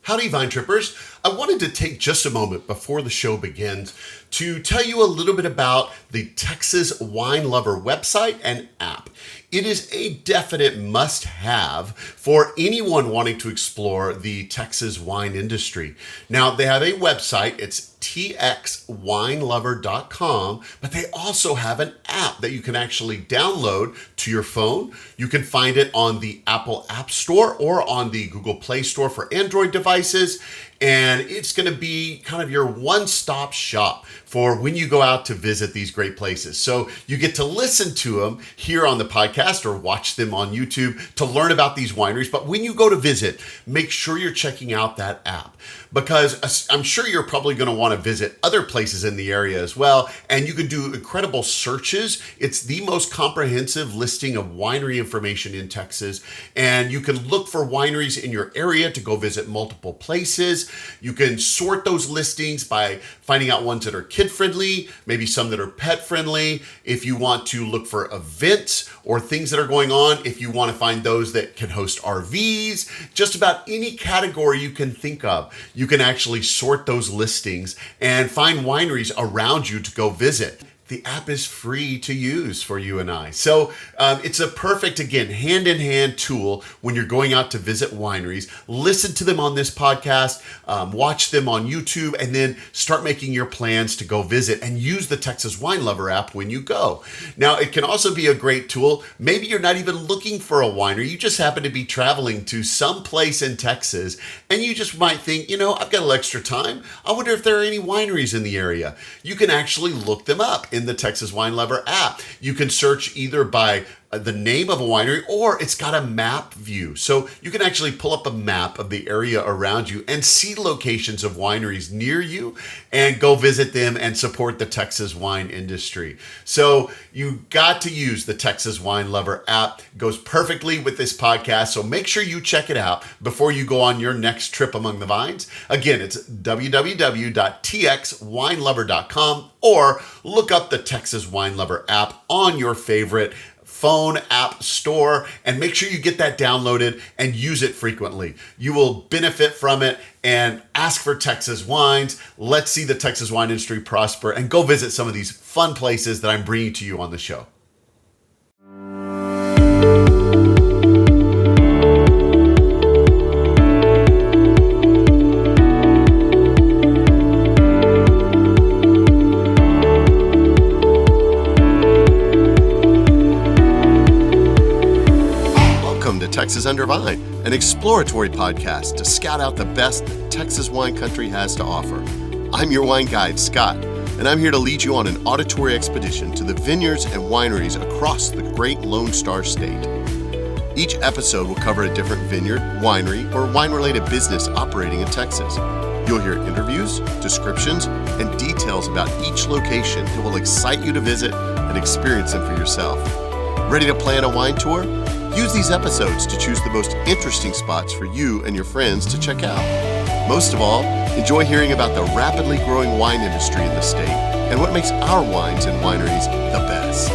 Howdy, Vine Trippers. I wanted to take just a moment before the show begins to tell you a little bit about the Texas Wine Lover website and app. It is a definite must-have for anyone wanting to explore the Texas wine industry. Now, they have a website. It's txwinelover.com, but they also have an app that you can actually download to your phone. You can find it on the Apple App Store or on the Google Play Store for Android devices. And it's going to be kind of your one-stop shop for when you go out to visit these great places. So you get to listen to them here on the podcast or watch them on YouTube to learn about these wineries. But when you go to visit, make sure you're checking out that app, because I'm sure you're probably going to want to visit other places in the area as well. And you can do incredible searches. It's the most comprehensive listing of winery information in Texas. And you can look for wineries in your area to go visit multiple places. You can sort those listings by finding out ones that are kid-friendly, maybe some that are pet-friendly. If you want to look for events or things that are going on, if you want to find those that can host RVs, just about any category you can think of, you can actually sort those listings and find wineries around you to go visit. The app is free to use for you and I. So it's a perfect, again, hand-in-hand tool when you're going out to visit wineries. Listen to them on this podcast, watch them on YouTube, and then start making your plans to go visit and use the Texas Wine Lover app when you go. Now, it can also be a great tool. Maybe you're not even looking for a winery. You just happen to be traveling to some place in Texas, and you just might think, I've got a little extra time. I wonder if there are any wineries in the area. You can actually look them up in the Texas Wine Lover app. You can search either by the name of a winery, or it's got a map view. So you can actually pull up a map of the area around you and see locations of wineries near you and go visit them and support the Texas wine industry. So you got to use the Texas Wine Lover app. It goes perfectly with this podcast. So make sure you check it out before you go on your next trip among the vines. Again, it's www.txwinelover.com, or look up the Texas Wine Lover app on your favorite phone app store and make sure you get that downloaded and use it frequently. You will benefit from it and ask for Texas wines. Let's see the Texas wine industry prosper and go visit some of these fun places that I'm bringing to you on the show. Texas Under Vine, an exploratory podcast to scout out the best that Texas wine country has to offer. I'm your wine guide, Scott, and I'm here to lead you on an auditory expedition to the vineyards and wineries across the great Lone Star State. Each episode will cover a different vineyard, winery, or wine-related business operating in Texas. You'll hear interviews, descriptions, and details about each location that will excite you to visit and experience them for yourself. Ready to plan a wine tour? Use these episodes to choose the most interesting spots for you and your friends to check out. Most of all, enjoy hearing about the rapidly growing wine industry in the state and what makes our wines and wineries the best.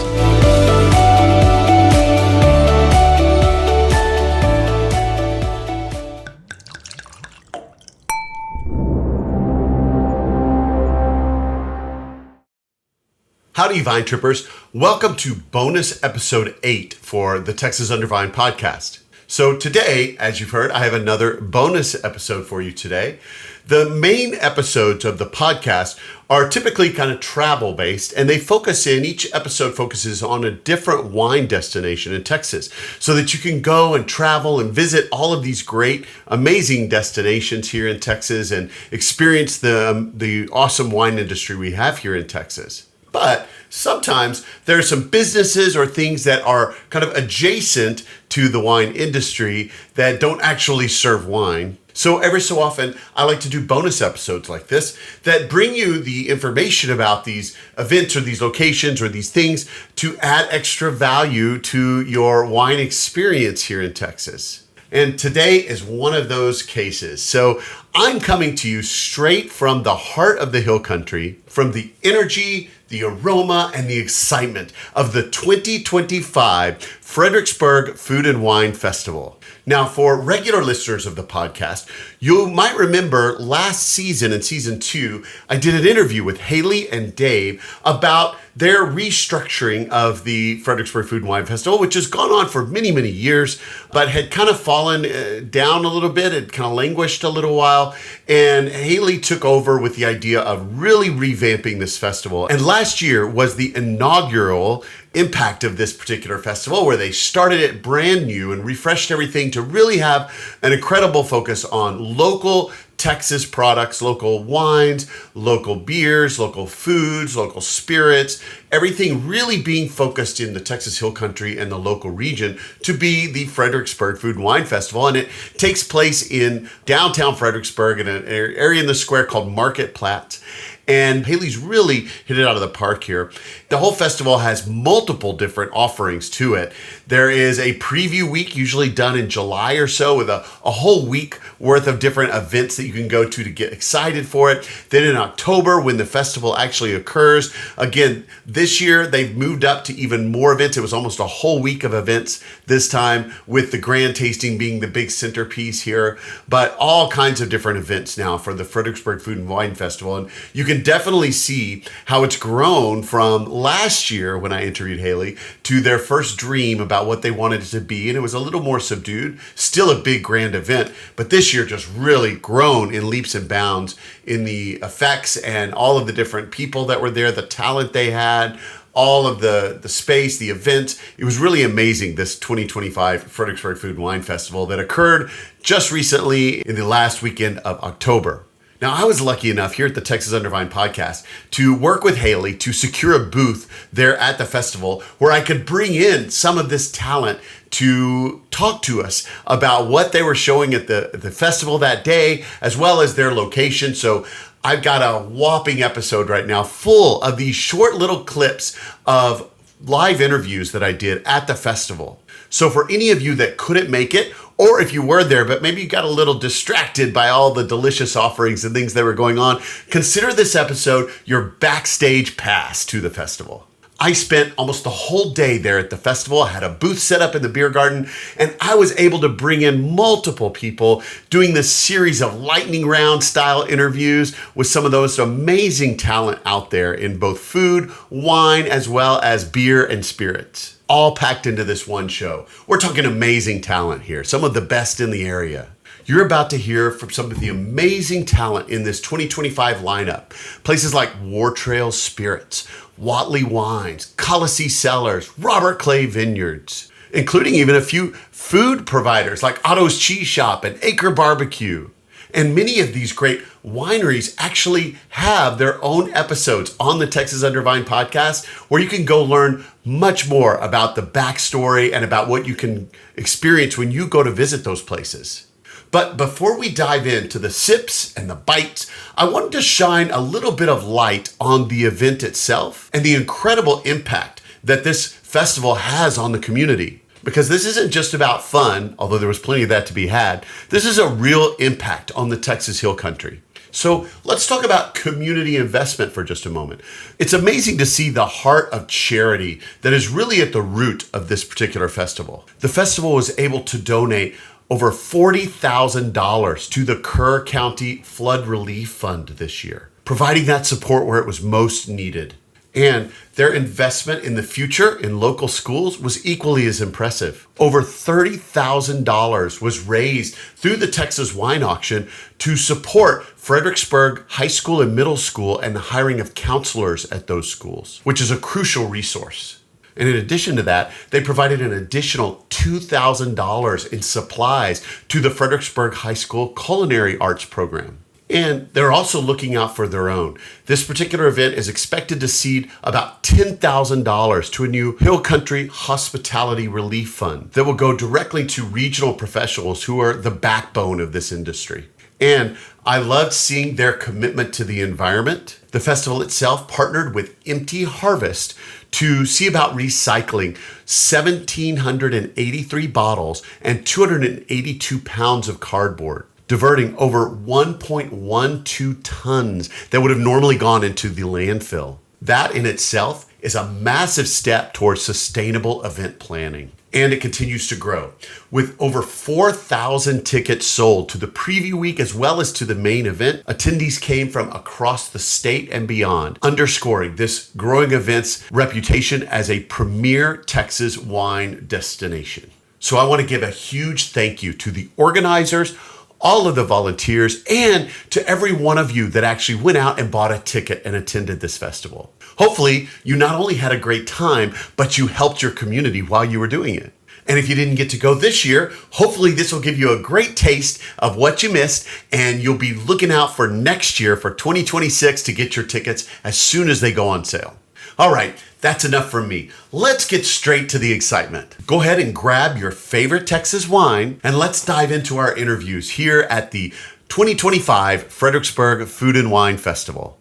Howdy, Vine Trippers. Welcome to bonus episode 8 for the Texas Under Vine podcast. So today, as you've heard, I have another bonus episode for you today. The main episodes of the podcast are typically kind of travel-based, and each episode focuses on a different wine destination in Texas so that you can go and travel and visit all of these great, amazing destinations here in Texas and experience the awesome wine industry we have here in Texas. But sometimes there are some businesses or things that are kind of adjacent to the wine industry that don't actually serve wine. So every so often, I like to do bonus episodes like this that bring you the information about these events or these locations or these things to add extra value to your wine experience here in Texas. And today is one of those cases. So I'm coming to you straight from the heart of the hill country from the energy, the aroma, and the excitement of the 2025 Fredericksburg Food and Wine Festival. Now, for regular listeners of the podcast, you might remember last season, in season 2, I did an interview with Haley and Dave about their restructuring of the Fredericksburg Food and Wine Festival, which has gone on for many, many years, but had kind of fallen down a little bit. It kind of languished a little while. And Haley took over with the idea of really revamping this festival. And last year was the inaugural impact of this particular festival, where they started it brand new and refreshed everything to really have an incredible focus on local Texas products, local wines, local beers, local foods, local spirits, everything really being focused in the Texas Hill Country and the local region to be the Fredericksburg Food and Wine Festival. And it takes place in downtown Fredericksburg in an area in the square called Marketplace. And Haley's really hit it out of the park here. The whole festival has multiple different offerings to it. There is a preview week, usually done in July or so, with a whole week worth of different events that you can go to get excited for it. Then in October, when the festival actually occurs, again, this year they've moved up to even more events. It was almost a whole week of events this time, with the grand tasting being the big centerpiece here, but all kinds of different events now for the Fredericksburg Food and Wine Festival. And you can definitely see how it's grown from last year when I interviewed Haley to their first dream about what they wanted it to be. And it was a little more subdued, still a big grand event, but this year just really grown in leaps and bounds in the effects and all of the different people that were there, the talent they had, all of the space, the events. It was really amazing, this 2025 Fredericksburg Food and Wine Festival that occurred just recently in the last weekend of October. Now, I was lucky enough here at the Texas Under Vine podcast to work with Haley to secure a booth there at the festival where I could bring in some of this talent to talk to us about what they were showing at the festival that day, as well as their location. So I've got a whopping episode right now full of these short little clips of live interviews that I did at the festival. So for any of you that couldn't make it, or if you were there, but maybe you got a little distracted by all the delicious offerings and things that were going on, consider this episode your backstage pass to the festival. I spent almost the whole day there at the festival. I had a booth set up in the beer garden, and I was able to bring in multiple people doing this series of lightning round style interviews with some of those amazing talent out there in both food, wine, as well as beer and spirits, all packed into this one show. We're talking amazing talent here, some of the best in the area. You're about to hear from some of the amazing talent in this 2025 lineup. Places like War Trail Spirits, Watley Wines, Hilmy Cellars, Robert Clay Vineyards, including even a few food providers like Otto's Cheese Shop and Acre Barbecue. And many of these great wineries actually have their own episodes on the Texas Under Vine podcast, where you can go learn much more about the backstory and about what you can experience when you go to visit those places. But before we dive into the sips and the bites, I wanted to shine a little bit of light on the event itself and the incredible impact that this festival has on the community. Because this isn't just about fun, although there was plenty of that to be had. This is a real impact on the Texas Hill Country. So let's talk about community investment for just a moment. It's amazing to see the heart of charity that is really at the root of this particular festival. The festival was able to donate over $40,000 to the Kerr County Flood Relief Fund this year, providing that support where it was most needed. And their investment in the future in local schools was equally as impressive. Over $30,000 was raised through the Texas Wine Auction to support Fredericksburg High School and Middle School and the hiring of counselors at those schools, which is a crucial resource. And in addition to that, they provided an additional $2,000 in supplies to the Fredericksburg High School Culinary Arts Program. And they're also looking out for their own. This particular event is expected to seed about $10,000 to a new Hill Country Hospitality Relief Fund that will go directly to regional professionals who are the backbone of this industry. And I loved seeing their commitment to the environment. The festival itself partnered with Empty Harvest to see about recycling 1,783 bottles and 282 pounds of cardboard. diverting over 1.12 tons that would have normally gone into the landfill. That in itself is a massive step towards sustainable event planning. And it continues to grow. With over 4,000 tickets sold to the preview week as well as to the main event, attendees came from across the state and beyond, underscoring this growing event's reputation as a premier Texas wine destination. So I want to give a huge thank you to the organizers, all of the volunteers, and to every one of you that actually went out and bought a ticket and attended this festival. Hopefully, you not only had a great time, but you helped your community while you were doing it. And if you didn't get to go this year, hopefully this will give you a great taste of what you missed, and you'll be looking out for next year, for 2026, to get your tickets as soon as they go on sale. All right, that's enough from me. Let's get straight to the excitement. Go ahead and grab your favorite Texas wine, and let's dive into our interviews here at the 2025 Fredericksburg Food and Wine Festival.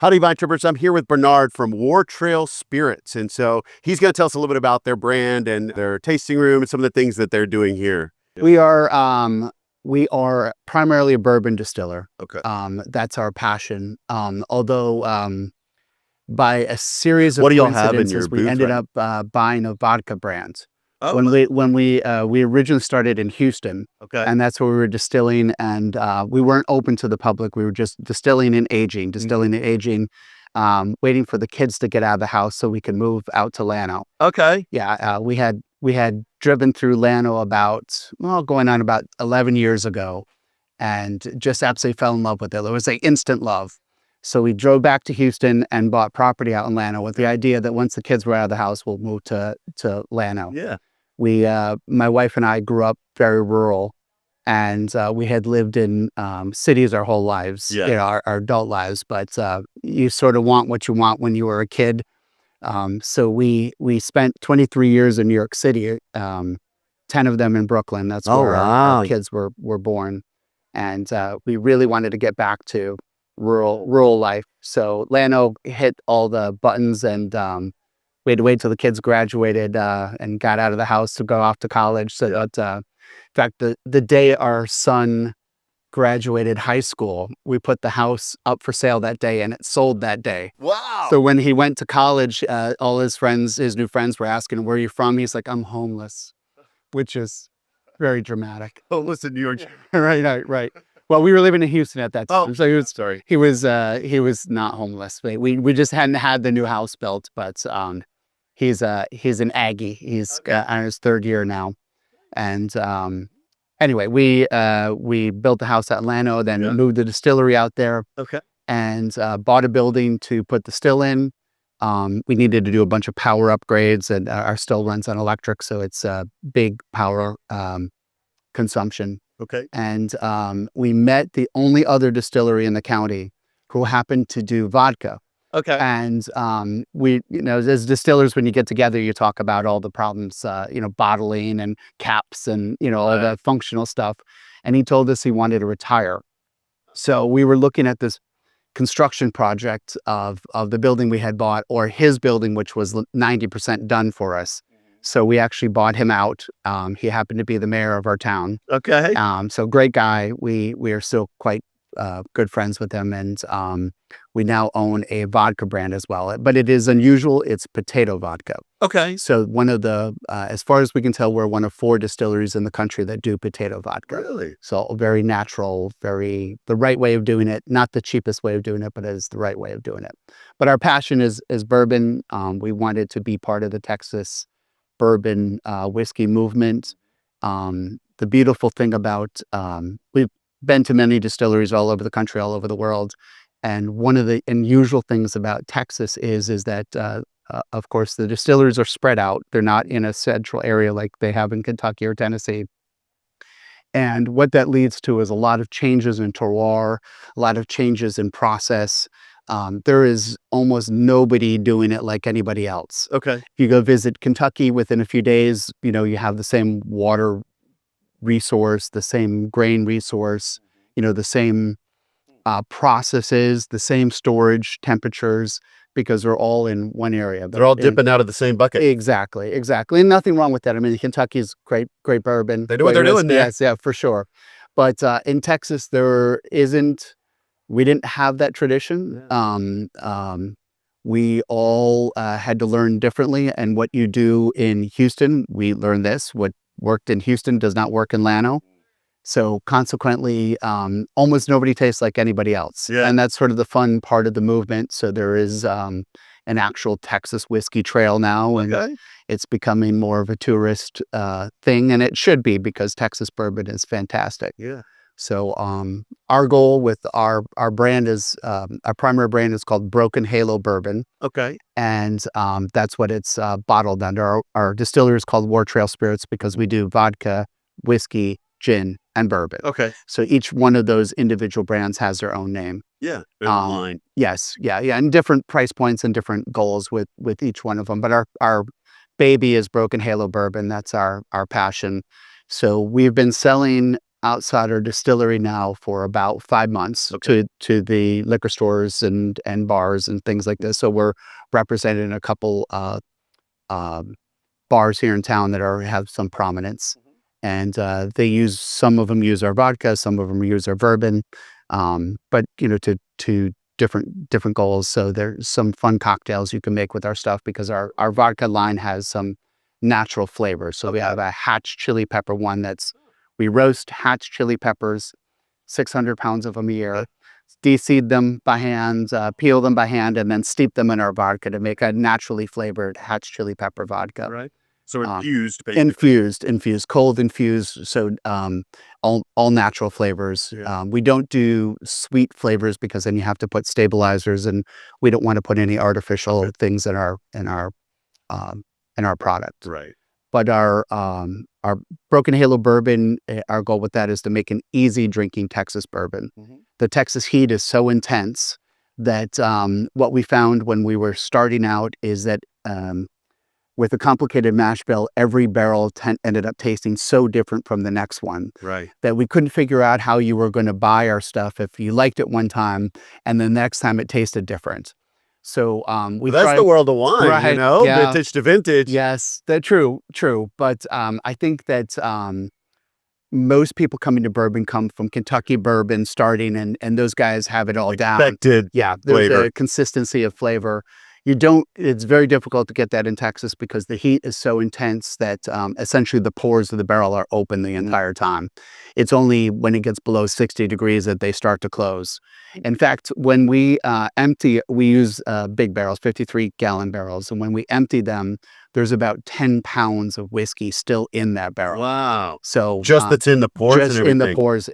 Howdy, Vine Trippers. I'm here with Bernard from War Trail Spirits. And so he's going to tell us a little bit about their brand and their tasting room and some of the things that they're doing here. We are primarily a bourbon distiller. Okay. That's our passion. Although by a series of What do y'all have in coincidences, your we booth, ended right? up buying a vodka brand. Oh. When we originally started in Houston, Okay. and that's where we were distilling, and we weren't open to the public. We were just distilling and aging, waiting for the kids to get out of the house so we could move out to Llano. Okay. Yeah, we had driven through Llano going on about 11 years ago, and just absolutely fell in love with it. It was like instant love. So we drove back to Houston and bought property out in Llano with the idea that once the kids were out of the house, we'll move to Llano. Yeah. My wife and I grew up very rural, and we had lived in cities our whole lives, our adult lives. But you sort of want what you want when you were a kid. So we spent 23 years in New York City, 10 of them in Brooklyn. That's where our kids were born, and we really wanted to get back to rural life. So Llano hit all the buttons, and we had to wait till the kids graduated and got out of the house to go off to college. So that, in fact, the day our son graduated high school, we put the house up for sale that day, and it sold that day. Wow. So when he went to college, all his new friends were asking, "Where are you from?" He's like, "I'm homeless," which is very dramatic. Homeless in New York. Right. Well, we were living in Houston at that time. Oh, so sorry. He was not homeless. We just hadn't had the new house built, but he's an Aggie. He's on his third year now, and anyway, we built the house at Llano, then moved the distillery out there. Okay. And bought a building to put the still in. We needed to do a bunch of power upgrades, and our still runs on electric, so it's a big power consumption. Okay. And we met the only other distillery in the county who happened to do vodka. Okay. And we, as distillers, when you get together, you talk about all the problems, bottling and caps and, all the functional stuff. And he told us he wanted to retire. So we were looking at this construction project of the building we had bought, or his building, which was 90% done for us. So we actually bought him out. He happened to be the mayor of our town. Okay. So great guy. We are still quite good friends with him, and we now own a vodka brand as well. But it is unusual. It's potato vodka. Okay. So one of the, as far as we can tell, we're one of 4 distilleries in the country that do potato vodka. Really? So very natural, the right way of doing it. Not the cheapest way of doing it, but it is the right way of doing it. But our passion is bourbon. We wanted to be part of the Texas bourbon whiskey movement. The beautiful thing about, we've been to many distilleries all over the country, all over the world. And one of the unusual things about Texas is that, of course, the distilleries are spread out. They're not in a central area like they have in Kentucky or Tennessee. And what that leads to is a lot of changes in terroir, a lot of changes in process. There is almost nobody doing it like anybody else. Okay. If you go visit Kentucky, within a few days, you have the same water resource, the same grain resource, the same processes, the same storage temperatures. because they're all in one area. They're all dipping out of the same bucket. Exactly. And nothing wrong with that. I mean, Kentucky's great bourbon. They know what they're doing there. Yes, yeah, for sure. But in Texas, we didn't have that tradition. We all had to learn differently. And what you do in Houston, we learned this. What worked in Houston does not work in Llano. So consequently, almost nobody tastes like anybody else. Yeah. And that's sort of the fun part of the movement. So there is an actual Texas whiskey trail now, and it's becoming more of a tourist thing, and it should be, because Texas bourbon is fantastic. Yeah. So our goal with our brand is, our primary brand is called Broken Halo Bourbon. Okay. And that's what it's bottled under. Our distillery is called War Trail Spirits because we do vodka, whiskey, gin, and bourbon. Okay. So each one of those individual brands has their own name. Yeah. Line. Yes. Yeah. And different price points and different goals with each one of them. But our baby is Broken Halo Bourbon. That's our passion. So we've been selling outside our distillery now for about 5 months to the liquor stores and bars and things like this. So we're representing a couple bars here in town that have some prominence. And some of them use our vodka, some of them use our bourbon, but to different goals. So there's some fun cocktails you can make with our stuff, because our vodka line has some natural flavors. So we have a hatch chili pepper one we roast hatch chili peppers, 600 pounds of them a year, de-seed them by hand, peel them by hand, and then steep them in our vodka to make a naturally flavored hatch chili pepper vodka. Right. So infused, basically. Infused, cold infused. So all natural flavors. Yeah. We don't do sweet flavors because then you have to put stabilizers, and we don't want to put any artificial things in our product. Right. But our Broken Halo Bourbon, our goal with that is to make an easy drinking Texas bourbon. The Texas heat is so intense that what we found when we were starting out is that with a complicated mash bill, every barrel ended up tasting so different from the next one, right, that we couldn't figure out how you were going to buy our stuff if you liked it one time and the next time it tasted different. So that's the world of wine, right, yeah. Vintage to vintage. Yes, that's true. But I think that most people coming to bourbon come from Kentucky bourbon starting, and those guys have it all down. Expected there's flavor. A consistency of flavor. It's very difficult to get that in Texas because the heat is so intense that essentially the pores of the barrel are open the entire time. It's only when it gets below 60 degrees that they start to close. In fact, when we empty, we use big barrels, 53-gallon barrels. And when we empty them, there's about 10 pounds of whiskey still in that barrel. Wow. So just that's in the pores and everything. In the pores.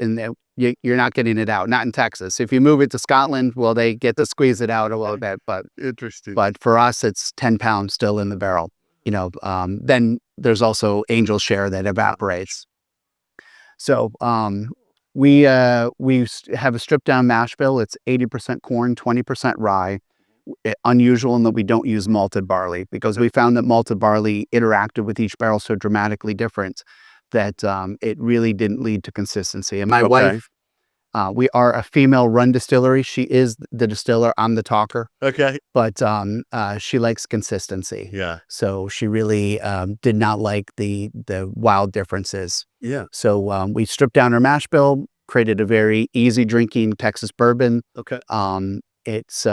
You're not getting it out. Not in Texas. If you move it to Scotland, well, they get to squeeze it out a little bit. But interesting. But for us, it's 10 pounds still in the barrel. Then there's also angel share that evaporates. So we have a stripped down mash bill. It's 80% corn, 20% rye. Unusual in that we don't use malted barley, because we found that malted barley interacted with each barrel so dramatically different that it really didn't lead to consistency. And my wife, we are a female-run distillery. She is the distiller. I'm the talker. Okay. But she likes consistency. Yeah. So she really did not like the wild differences. Yeah. So we stripped down our mash bill, created a very easy drinking Texas bourbon. Okay. It's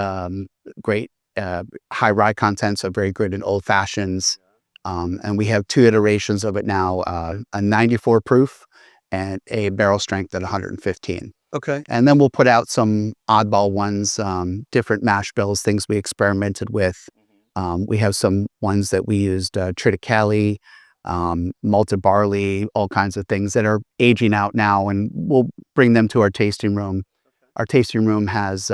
great high rye content, so very good in old fashions. And we have 2 iterations of it now, a 94 proof and a barrel strength at 115. Okay. And then we'll put out some oddball ones, different mash bills, things we experimented with. We have some ones that we used triticale, malted barley, all kinds of things that are aging out now, and we'll bring them to our tasting room. Our tasting room has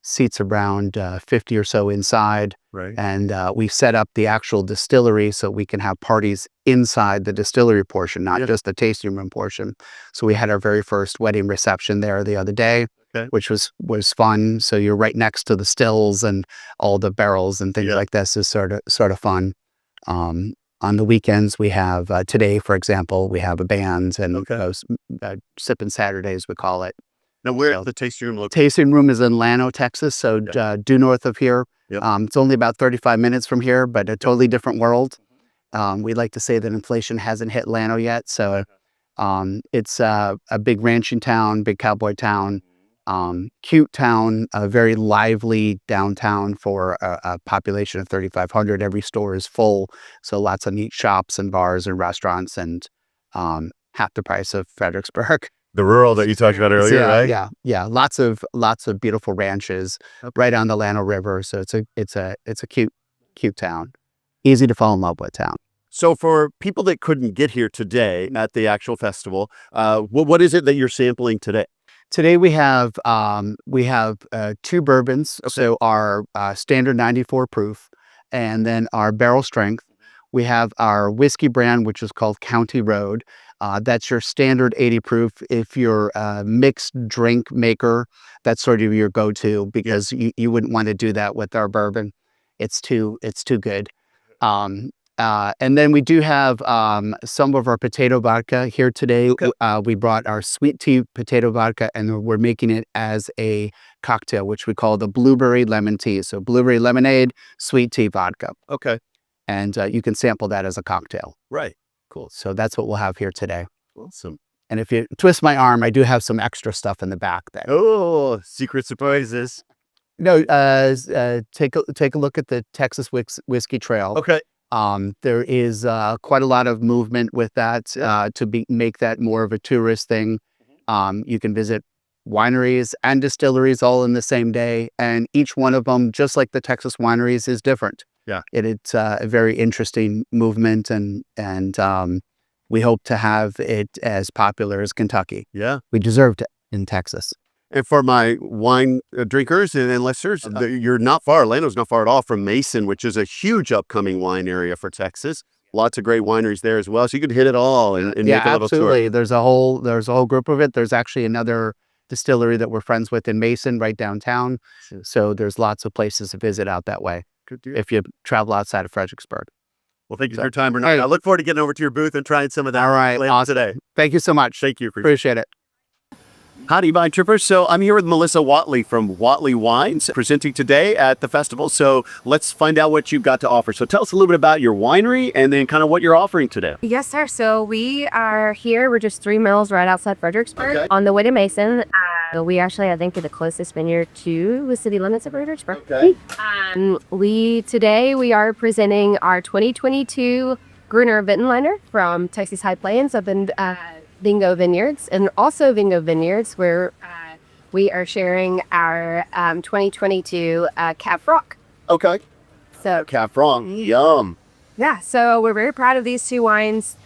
seats around 50 or so inside. Right. And we set up the actual distillery so we can have parties inside the distillery portion, not just the tasting room portion. So we had our very first wedding reception there the other day, which was fun. So you're right next to the stills and all the barrels and things like this is sort of fun. On the weekends, we have today, for example, we have a band and Sippin' Saturdays, we call it. Now, where is the tasting room located? Tasting room is in Llano, Texas, so due north of here. Yep. It's only about 35 minutes from here, but a totally different world. We like to say that inflation hasn't hit Llano yet. So it's a big ranching town, big cowboy town, cute town, a very lively downtown for a population of 3,500. Every store is full. So lots of neat shops and bars and restaurants, and half the price of Fredericksburg. The rural that you talked about earlier, right? Yeah. Lots of beautiful ranches right on the Llano River. So it's a cute town. Easy to fall in love with town. So for people that couldn't get here today at the actual festival, what is it that you're sampling today? Today we have 2 bourbons. Okay. So our standard 94 proof, and then our barrel strength. We have our whiskey brand, which is called County Road. That's your standard 80 proof. If you're a mixed drink maker, that's sort of your go-to, because you wouldn't want to do that with our bourbon. It's too good. And then we do have some of our potato vodka here today. Okay. We brought our sweet tea potato vodka, and we're making it as a cocktail, which we call the blueberry lemon tea. So blueberry lemonade, sweet tea vodka. Okay. And you can sample that as a cocktail. Right. Cool. So that's what we'll have here today. Awesome. And if you twist my arm, I do have some extra stuff in the back there. Oh, secret surprises. No, take a look at the Texas Whiskey Trail. Okay. There is quite a lot of movement with that to make that more of a tourist thing. You can visit wineries and distilleries all in the same day, and each one of them, just like the Texas wineries, is different. Yeah, it's a very interesting movement, and we hope to have it as popular as Kentucky. Yeah, we deserved it in Texas. And for my wine drinkers and listeners, you're not far. Llano's not far at all from Mason, which is a huge upcoming wine area for Texas. Lots of great wineries there as well. So you could hit it all and make a little absolutely. tour. There's a whole group of it. There's actually another distillery that we're friends with in Mason, right downtown. So there's lots of places to visit out that way. Good deal. If you travel outside of Fredericksburg. Well, thank you for your time, Bernard. I look forward to getting over to your booth and trying some of that. All right, awesome. Today. Thank you so much. Thank you. Appreciate it. Howdy, Vine Trippers. So I'm here with Melissa Watley from Watley Wines, presenting today at the festival. So let's find out what you've got to offer. So tell us a little bit about your winery and then kind of what you're offering today. Yes, sir. So we are here. We're just 3 miles right outside Fredericksburg, on the way to Mason. We actually, I think, are the closest vineyard to the city limits of Fredericksburg. Okay. Today we are presenting our 2022 Gruner Vintonliner from Texas High Plains up in Bingo Vineyards, and also Bingo Vineyards, where we are sharing our 2022 Cab Franc. Okay. So Cab Franc, yum. Yeah, so we're very proud of these 2 wines.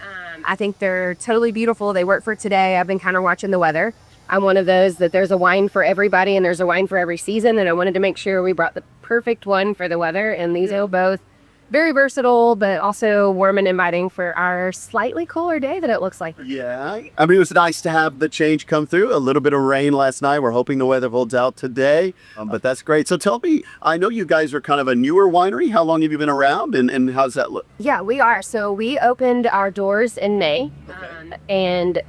I think they're totally beautiful. They work for today. I've been kind of watching the weather. I'm one of those that there's a wine for everybody and there's a wine for every season, and I wanted to make sure we brought the perfect one for the weather, and these are both very versatile, but also warm and inviting for our slightly cooler day that it looks like. Yeah, I mean, it was nice to have the change come through. A little bit of rain last night. We're hoping the weather holds out today, but that's great. So tell me, I know you guys are kind of a newer winery. How long have you been around, and how's that look? Yeah, we are. So we opened our doors in May, and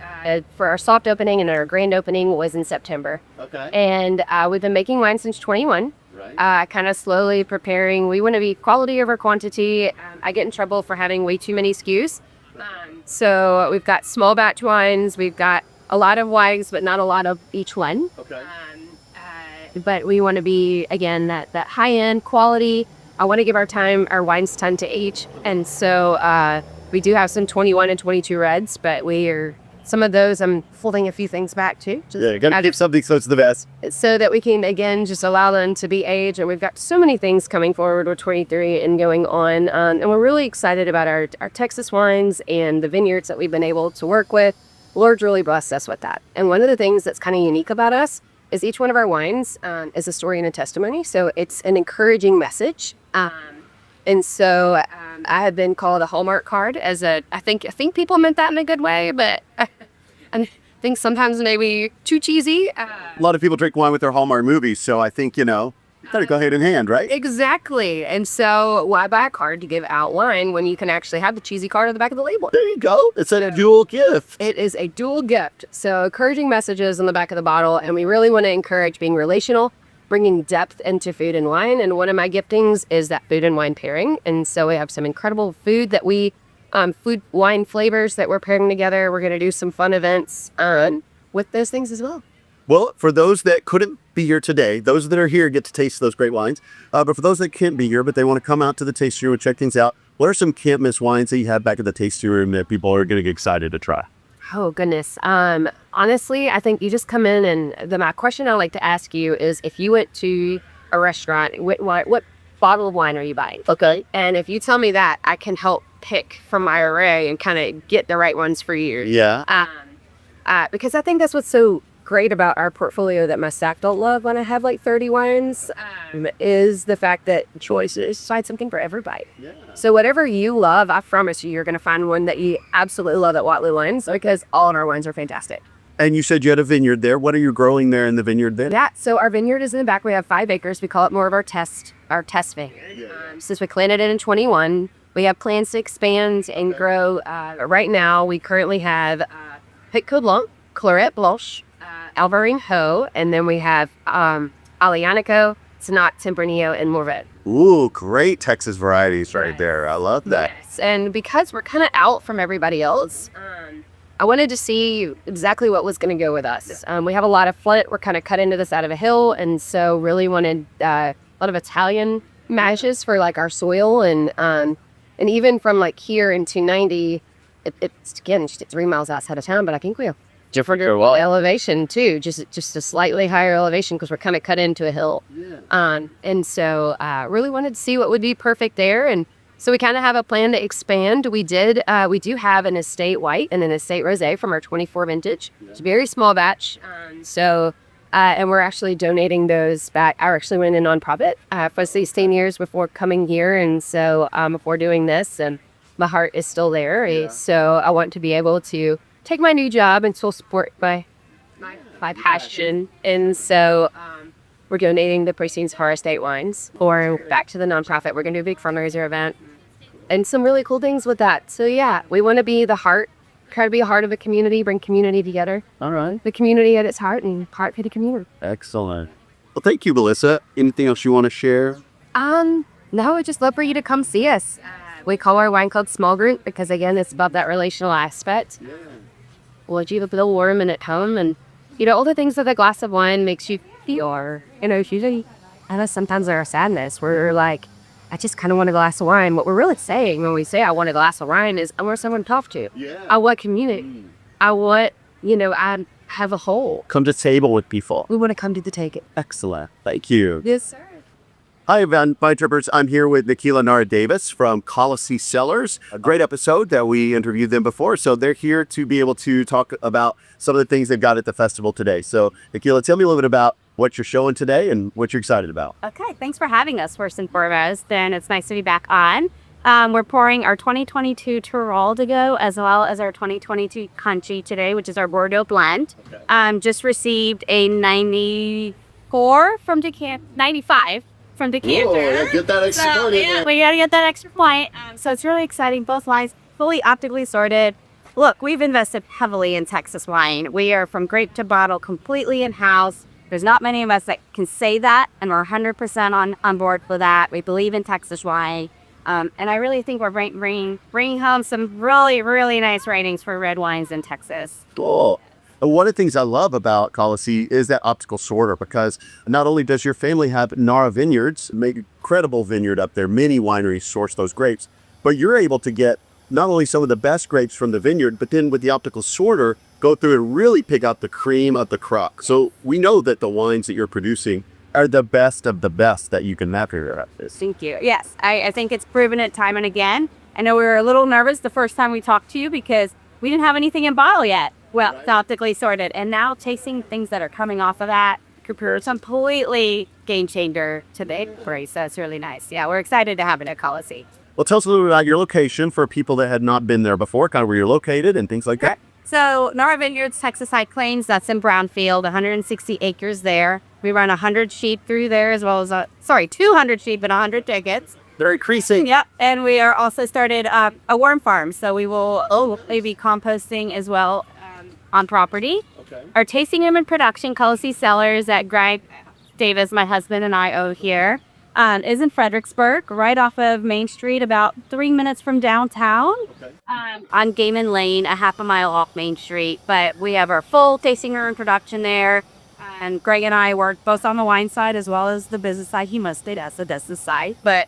for our soft opening, and our grand opening was in September. Okay. And we've been making wine since 21. Right. Kind of slowly preparing. We want to be quality over quantity. I get in trouble for having way too many SKUs. So we've got small batch wines. We've got a lot of wines, but not a lot of each one. Okay. But we want to be, again, that high-end quality. I want to give our wines time to age. And so we do have some 21 and 22 reds, but some of those, I'm folding a few things back too. You gotta keep something so it's the best. So that we can, again, just allow them to be aged. And we've got so many things coming forward with 23 and going on. And we're really excited about our Texas wines and the vineyards that we've been able to work with. Lord's really blessed us with that. And one of the things that's kind of unique about us is each one of our wines is a story and a testimony. So it's an encouraging message. And so I have been called a Hallmark card I think people meant that in a good way, but I think sometimes maybe too cheesy. A lot of people drink wine with their Hallmark movies, so I think, gotta go hand in hand, right? Exactly. And so why buy a card to give out wine when you can actually have the cheesy card on the back of the label? There you go. It's a dual gift. It is a dual gift. So encouraging messages on the back of the bottle, and we really want to encourage being relational. bringing depth into food and wine. And one of my giftings is that food and wine pairing. And so we have some incredible food that food wine flavors that we're pairing together. We're going to do some fun events with those things as well. Well, for those that couldn't be here today, those that are here get to taste those great wines. But for those that can't be here, but they want to come out to the tasting room and check things out, what are some can't miss wines that you have back at the tasting room that people are going to get excited to try? Oh, goodness. Honestly, I think you just come in and my question I like to ask you is if you went to a restaurant, what bottle of wine are you buying? Okay. And if you tell me that, I can help pick from my array and kind of get the right ones for you. Yeah. Because I think that's what's so great about our portfolio that my staff don't love when I have like 30 wines is the fact that choices find something for everybody. Yeah. So whatever you love, I promise you're going to find one that you absolutely love at Watley Wines because all of our wines are fantastic. And you said you had a vineyard there. What are you growing there in the vineyard then? So our vineyard is in the back. We have 5 acres. We call it more of our test vineyard. Yeah. Since we planted it in 21, we have plans to expand and grow. Right now, we currently have Pitco Blanc, Claret Blanche, Alvarin Ho, and then we have Aglianico, Tannat, Tempranillo, and Mourvèdre. Ooh, great Texas varieties right there. I love that. Yes, and because we're kind of out from everybody else, I wanted to see exactly what was going to go with us. We have a lot of flint. We're kind of cut into this out of a hill, and so really wanted a lot of Italian mashes for like our soil, and even from like here in 290, it's again just 3 miles outside of town, but I think we have different elevation too, just a slightly higher elevation because we're kind of cut into a hill. Yeah. And so really wanted to see what would be perfect there. And so we kind of have a plan to expand. We do have an estate white and an estate rosé from our 24 vintage. Yeah. It's a very small batch. And we're actually donating those back. I actually went in nonprofit for 16 years before coming here. And so before doing this, and my heart is still there. Yeah. So I want to be able to take my new job and still support my passion. And so we're donating the proceeds for our estate wines or back to the nonprofit. We're going to do a big fundraiser event and some really cool things with that. So yeah, we want to be the heart, try to be a heart of a community, bring community together. All right. The community at its heart and heart for the community. Excellent. Well, thank you, Melissa. Anything else you want to share? No, I'd just love for you to come see us. We call our wine club small group because again, it's about that relational aspect. Yeah. We'll you feel warm and at home, and all the things that a glass of wine makes you feel. Usually, I know sometimes there are sadness. We're like, I just kind of want a glass of wine. What we're really saying when we say I want a glass of wine is I want someone to talk to. Yeah. I want community. I want, I have a whole. Come to the table with people. We want to come to the table. Excellent. Thank you. Yes, sir. Hi, Vine Trippers. I'm here with Nikila Nara-Davis from Hilmy Cellars. A great episode that we interviewed them before. So they're here to be able to talk about some of the things they've got at the festival today. So Nikila, tell me a little bit about what you're showing today and what you're excited about. Okay, thanks for having us first and foremost. Then it's nice to be back on. We're pouring our 2022 Tyrol to go as well as our 2022 Conchi today, which is our Bordeaux blend. Okay. Just received a 94 from Decanter, 95. From Decanter. Oh, get that extra point in there. We gotta get that extra point. So it's really exciting. Both wines fully optically sorted. Look, we've invested heavily in Texas wine. We are from grape to bottle, completely in-house. There's not many of us that can say that, and we're 100% on board for that. We believe in Texas wine. And I really think we're bringing home some really, really nice ratings for red wines in Texas. Cool. One of the things I love about Hilmy is that optical sorter, because not only does your family have Nara Vineyards, make an incredible vineyard up there, many wineries source those grapes, but you're able to get not only some of the best grapes from the vineyard, but then with the optical sorter, go through and really pick out the cream of the crop. So we know that the wines that you're producing are the best of the best that you can map here at this. Thank you. Yes, I think it's proven it time and again. I know we were a little nervous the first time we talked to you because we didn't have anything in bottle yet. Well, right. It's optically sorted. And now tasting things that are coming off of that, it's completely game changer to the inquiry. So it's really nice. Yeah, we're excited to have it at Hilmy. Well, tell us a little bit about your location for people that had not been there before, kind of where you're located and things like that. So Nara Vineyards, Texas High Plains, that's in Brownfield, 160 acres there. We run 100 sheep through there as well as, 200 sheep and 100 tickets. They're increasing. Yep, and we are also started a worm farm. So we will maybe composting as well on property. Okay. Our tasting room and production, Hilmy Cellars at Davis, my husband, and I own here, is in Fredericksburg, right off of Main Street, about 3 minutes from downtown. On Gaiman Lane, a half a mile off Main Street. But we have our full tasting room production there. And Greg and I work both on the wine side as well as the business side. He mostly does the business side. But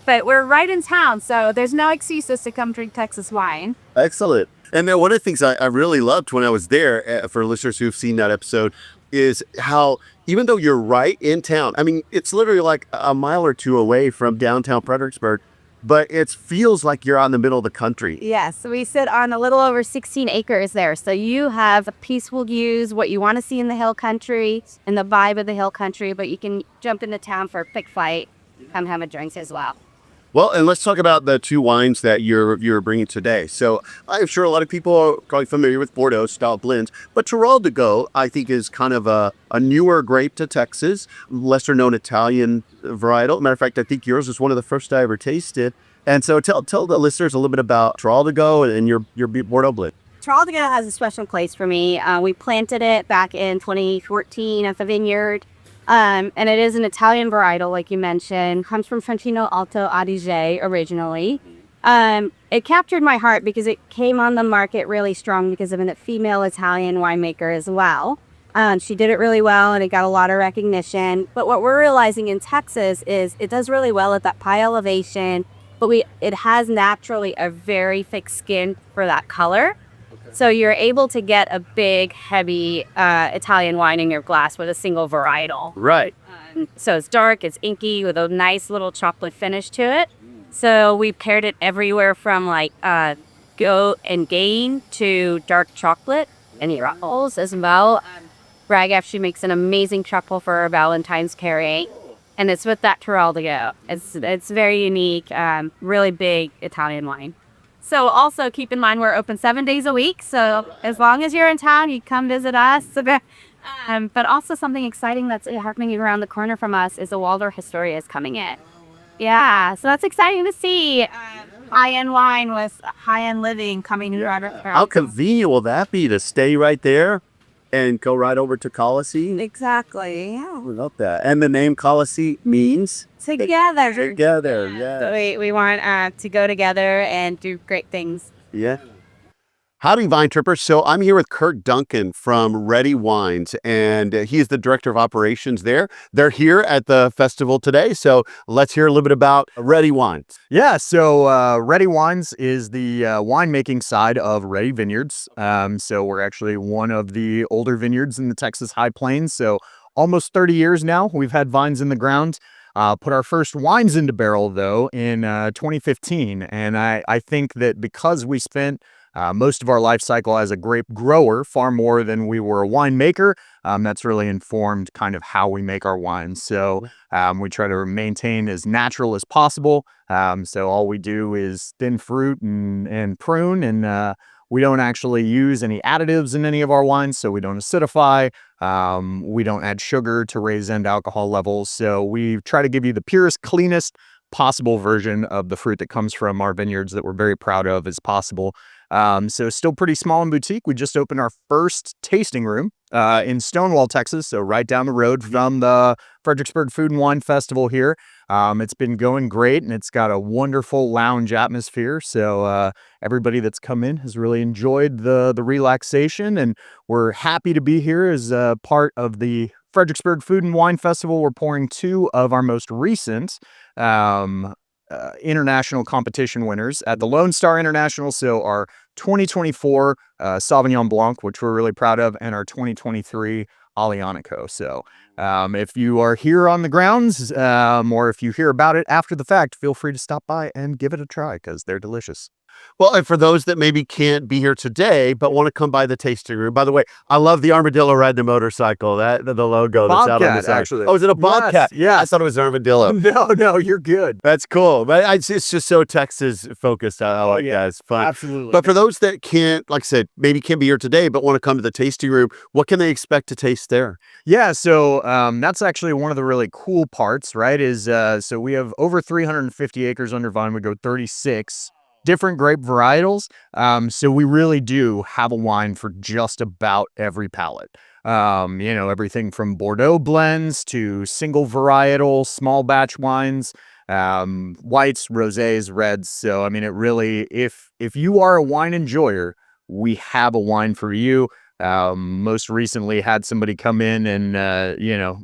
we're right in town, so there's no excuses to come drink Texas wine. Excellent. And then one of the things I really loved when I was there, for listeners who've seen that episode, is how even though you're right in town, I mean, it's literally like a mile or two away from downtown Fredericksburg, but it feels like you're out in the middle of the country. Yes, we sit on a little over 16 acres there. So you have peaceful views, what you want to see in the hill country and the vibe of the hill country, but you can jump into town for a quick flight, come have a drink as well. Well, and let's talk about the two wines that you're bringing today. So I'm sure a lot of people are probably familiar with Bordeaux style blends, but Terral de Go, I think, is kind of a newer grape to Texas, lesser known Italian varietal. Matter of fact, I think yours is one of the first I ever tasted. And so tell the listeners a little bit about Terral de Go and your Bordeaux blend. Terral de Go has a special place for me. We planted it back in 2014 at the Vineyard. And it is an Italian varietal, like you mentioned. Comes from Trentino Alto Adige originally. It captured my heart because it came on the market really strong because of a female Italian winemaker as well. She did it really well and it got a lot of recognition. But what we're realizing in Texas is it does really well at that pie elevation, but it has naturally a very thick skin for that color. So you're able to get a big, heavy Italian wine in your glass with a single varietal. Right. So it's dark, it's inky with a nice little chocolate finish to it. So we've paired it everywhere from like goat and gain to dark chocolate and truffles as well. Bragg actually makes an amazing truffle for our Valentine's carry. And it's with that Terral de Go. It's very unique, really big Italian wine. So also keep in mind we're open 7 days a week. So as long as you're in town, you come visit us. But also something exciting that's happening around the corner from us is the Waldorf Astoria is coming in. Yeah, so that's exciting to see. High-end wine with high-end living coming to our How convenient will that be to stay right there and go right over to Colossi? Exactly, yeah. I love that. And the name Colossi means? Together. Together, yeah. So we want to go together and do great things. Yeah. Howdy, Vine Trippers. So I'm here with Kurt Duncan from Ready Wines, and he is the Director of Operations there. They're here at the festival today, so let's hear a little bit about Ready Wines. Yeah, so Ready Wines is the winemaking side of Ready Vineyards. So we're actually one of the older vineyards in the Texas High Plains. So almost 30 years now, we've had vines in the ground. Put our first wines into barrel, though, in 2015. And I think that because we spent most of our life cycle as a grape grower, far more than we were a winemaker, that's really informed kind of how we make our wines. So we try to maintain as natural as possible. So all we do is thin fruit and prune, and we don't actually use any additives in any of our wines, so we don't acidify. We don't add sugar to raise end alcohol levels. So we try to give you the purest, cleanest possible version of the fruit that comes from our vineyards that we're very proud of as possible. So still pretty small and boutique. We just opened our first tasting room in Stonewall, Texas, so right down the road from the Fredericksburg Food and Wine Festival here. It's been going great, and it's got a wonderful lounge atmosphere. So everybody that's come in has really enjoyed the relaxation, and we're happy to be here as part of the Fredericksburg Food and Wine Festival. We're pouring two of our most recent international competition winners at the Lone Star International. So our 2024 Sauvignon Blanc, which we're really proud of, and our 2023 Aglianico. So if you are here on the grounds, or if you hear about it after the fact, feel free to stop by and give it a try because they're delicious. Well, and for those that maybe can't be here today but want to come by the tasting room, by the way, I love the armadillo riding the motorcycle. The logo that's out on the side. Actually. Oh, is it a bobcat? Yeah, I thought it was armadillo. No, you're good. That's cool. But it's just so Texas focused. I like that. It's fun. Absolutely. But for those that can't, like I said, maybe can't be here today but want to come to the tasting room, what can they expect to taste there? Yeah, so that's actually one of the really cool parts, right? Is so we have over 350 acres under vine. We go 36 different grape varietals. So we really do have a wine for just about every palate. Everything from Bordeaux blends to single varietal, small batch wines, whites, rosés, reds. So, I mean, it really, if you are a wine enjoyer, we have a wine for you. Most recently had somebody come in and,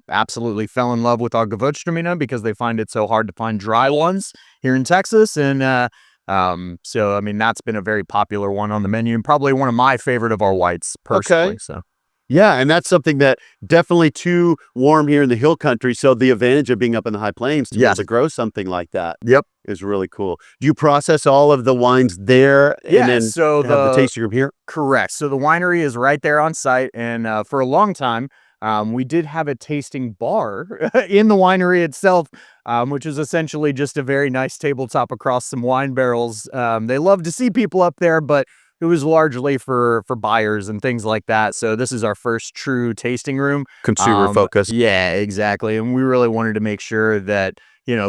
absolutely fell in love with our Gewürztraminer because they find it so hard to find dry ones here in Texas. And, so, I mean, that's been a very popular one on the menu and probably one of my favorite of our whites personally. Okay. So. Yeah, and that's something that definitely too warm here in the hill country. So the advantage of being up in the high plains to be able to grow something like that is really cool. Do you process all of the wines there and then so have the tasting room here? Correct. So the winery is right there on site. And for a long time, we did have a tasting bar in the winery itself, which is essentially just a very nice tabletop across some wine barrels. They love to see people up there, but it was largely for buyers and things like that. So this is our first true tasting room. Consumer focused. Yeah, exactly. And we really wanted to make sure that,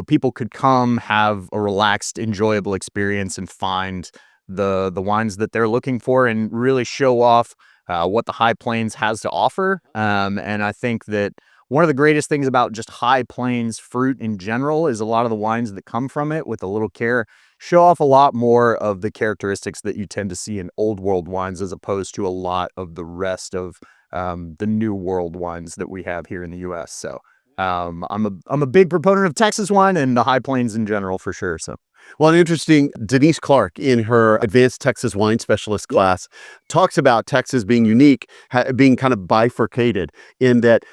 people could come, have a relaxed, enjoyable experience and find the wines that they're looking for and really show off what the High Plains has to offer. And I think that one of the greatest things about just High Plains fruit in general is a lot of the wines that come from it with a little care show off a lot more of the characteristics that you tend to see in old world wines as opposed to a lot of the rest of the new world wines that we have here in the U.S. So I'm a big proponent of Texas wine and the High Plains in general for sure. So. Well, interesting, Denise Clark in her Advanced Texas Wine Specialist class talks about Texas being unique, being kind of bifurcated in that,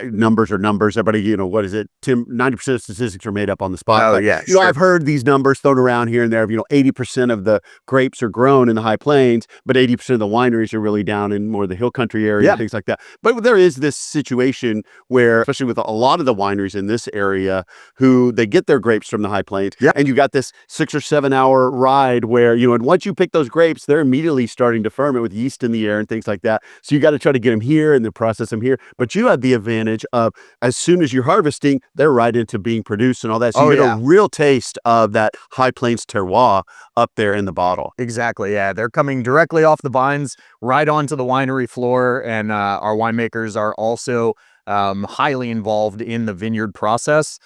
numbers are numbers. Everybody, what is it, Tim, 90% of statistics are made up on the spot. Oh, but, yeah. Sure. I've heard these numbers thrown around here and there of, 80% of the grapes are grown in the High Plains, but 80% of the wineries are really down in more of the hill country area and things like that. But there is this situation where, especially with a lot of the wineries in this area, who they get their grapes from the High Plains, and you got this 6 or 7 hour ride where, and once you pick those grapes, they're immediately starting to ferment with yeast in the air and things like that. So you got to try to get them here and then process them here. But you have the advantage of as soon as you're harvesting, they're right into being produced and all that. So you get a real taste of that High Plains terroir up there in the bottle. Exactly. Yeah. They're coming directly off the vines right onto the winery floor. And our winemakers are also highly involved in the vineyard process.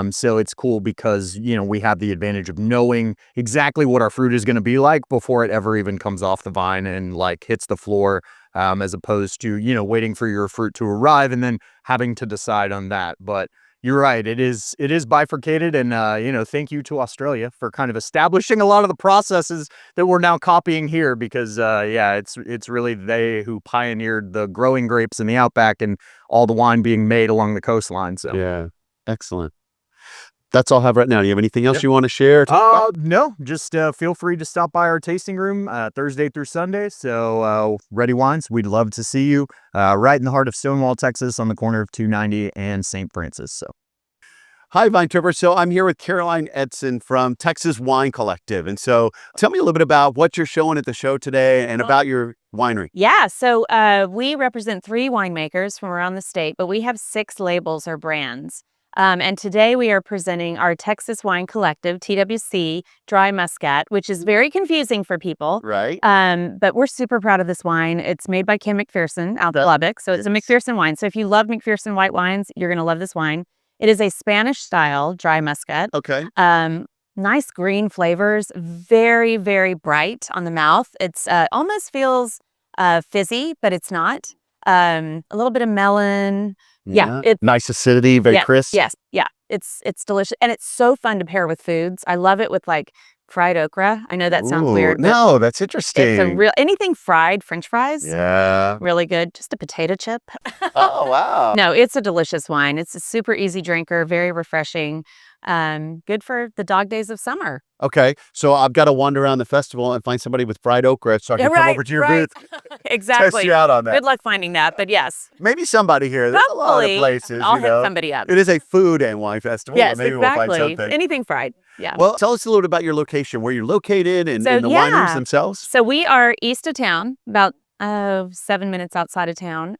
So it's cool because, we have the advantage of knowing exactly what our fruit is going to be like before it ever even comes off the vine and hits the floor, as opposed to, waiting for your fruit to arrive and then having to decide on that. But you're right. It is bifurcated. And, thank you to Australia for kind of establishing a lot of the processes that we're now copying here because, it's really they who pioneered the growing grapes in the outback and all the wine being made along the coastline. So, yeah, excellent. That's all I have right now. Do you have anything else you want to share? No, just feel free to stop by our tasting room Thursday through Sunday. So Ready Wines, we'd love to see you right in the heart of Stonewall, Texas on the corner of 290 and St. Francis. So. Hi, Vine Tripper. So I'm here with Caroline Edson from Texas Wine Collective. And so tell me a little bit about what you're showing at the show today and about your winery. Yeah, so we represent 3 winemakers from around the state, but we have 6 labels or brands. And today we are presenting our Texas Wine Collective, TWC, Dry Muscat, which is very confusing for people. Right. But we're super proud of this wine. It's made by Kim McPherson out of Lubbock. So it's a McPherson wine. So if you love McPherson white wines, you're going to love this wine. It is a Spanish style dry muscat. Okay. Nice green flavors, very, very bright on the mouth. It's almost feels fizzy, but it's not. A little bit of melon. Yeah. It's nice acidity, very crisp. Yes. Yeah. It's delicious. And it's so fun to pair with foods. I love it with fried okra. I know that sounds weird. No, that's interesting. It's anything fried, French fries. Yeah. Really good. Just a potato chip. Oh, wow. No, it's a delicious wine. It's a super easy drinker, very refreshing. Good for the dog days of summer. Okay, so I've got to wander around the festival and find somebody with fried okra so I can come over to your booth. Exactly. Test you out on that. Good luck finding that, but yes. Maybe somebody here. There's a lot of places, I'll hit somebody up. It is a food and wine festival. Yes, maybe exactly. We'll find something. Anything fried. Yeah. Well, tell us a little bit about your location, where you're located and the wineries themselves. So we are east of town, about 7 minutes outside of town.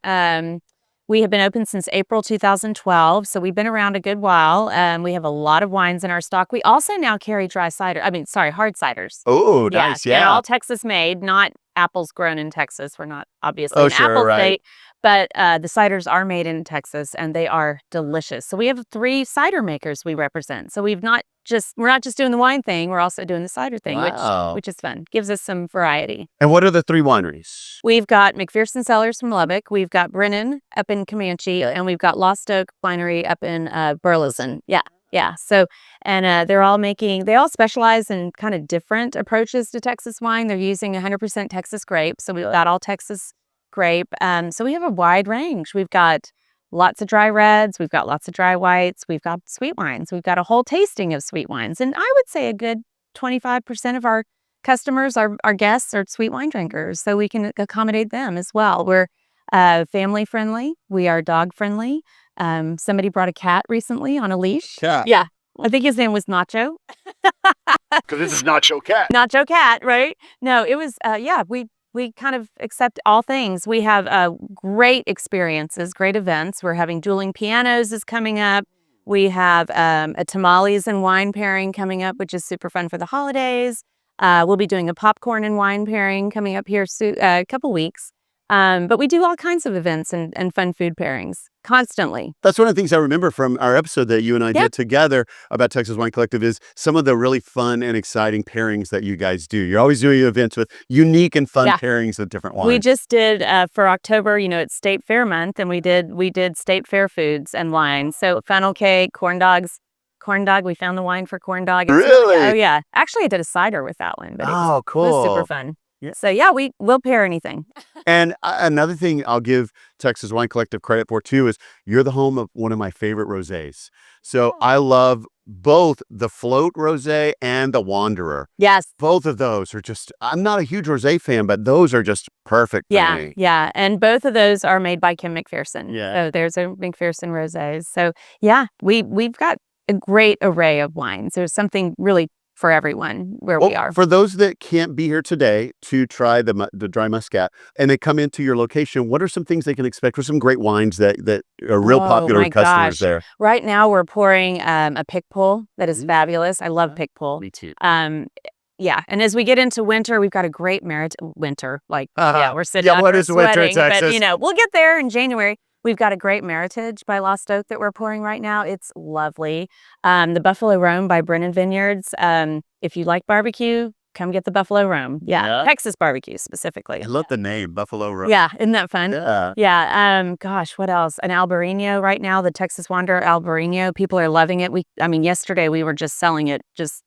We have been open since April 2012, so we've been around a good while. We have a lot of wines in our stock. We also now carry hard ciders. Oh, nice. They're Yeah. all Texas made, not apples grown in Texas. We're not obviously Oh, an sure, apple right. state, but the ciders are made in Texas and they are delicious. So we have 3 cider makers we represent. So we're not just doing the wine thing, we're also doing the cider thing, Wow. which is fun. Gives us some variety. And what are the 3 wineries? We've got Meierstone Cellars from Lubbock, we've got Brennan up in Comanche, and we've got Lost Oak Winery up in Burleson. Yeah. So, and they all specialize in kind of different approaches to Texas wine. They're using 100% Texas grape. So we've got all Texas grape. So we have a wide range. We've got lots of dry reds. We've got lots of dry whites. We've got sweet wines. We've got a whole tasting of sweet wines. And I would say a good 25% of our customers, our guests, are sweet wine drinkers. So we can accommodate them as well. We're family friendly. We are dog friendly. Somebody brought a cat recently on a leash. Cat. Yeah. I think his name was Nacho. Because this is Nacho Cat. Nacho Cat, right? No, it was, we kind of accept all things. We have great experiences, great events. We're having dueling pianos is coming up. We have a tamales and wine pairing coming up, which is super fun for the holidays. We'll be doing a popcorn and wine pairing coming up here soon, a couple weeks. But we do all kinds of events and fun food pairings constantly. That's one of the things I remember from our episode that you and I did together about Texas Wine Collective is some of the really fun and exciting pairings that you guys do. You're always doing events with unique and fun pairings with different wines. We just did for October, it's State Fair month, and we did State Fair foods and wines. So funnel cake, corn dogs. Corn dog, we found the wine for corn dog. Really? Oh yeah. Actually, I did a cider with that one, but it was super fun. Yeah. So yeah, we'll pair anything. And another thing I'll give Texas Wine Collective credit for too is you're the home of one of my favorite rosés. So I love both the Float Rosé and the Wanderer. Yes. Both of those are just, I'm not a huge rosé fan, but those are just perfect for me. Yeah. And both of those are made by Kim McPherson. Yeah. So there's a McPherson rosés. So yeah, we've got a great array of wines. There's something really for everyone where we are. For those that can't be here today to try the dry muscat and they come into your location, what are some things they can expect? What are some great wines that are real popular with customers there? Right now we're pouring a pick pull that is fabulous. I love pick pull. Me too. Yeah, and as we get into winter, we've got a great winter. We're sitting out what here is winter in sweating, Texas? But we'll get there in January. We've got a great Meritage by Lost Oak that we're pouring right now. It's lovely. The Buffalo Rome by Brennan Vineyards. If you like barbecue, come get the Buffalo Rome. Yeah. Texas barbecue specifically. I love the name, Buffalo Rome. Yeah, isn't that fun? Yeah. Yeah. Gosh, what else? An Albarino right now, the Texas Wanderer Albarino. People are loving it. Yesterday we were just selling it just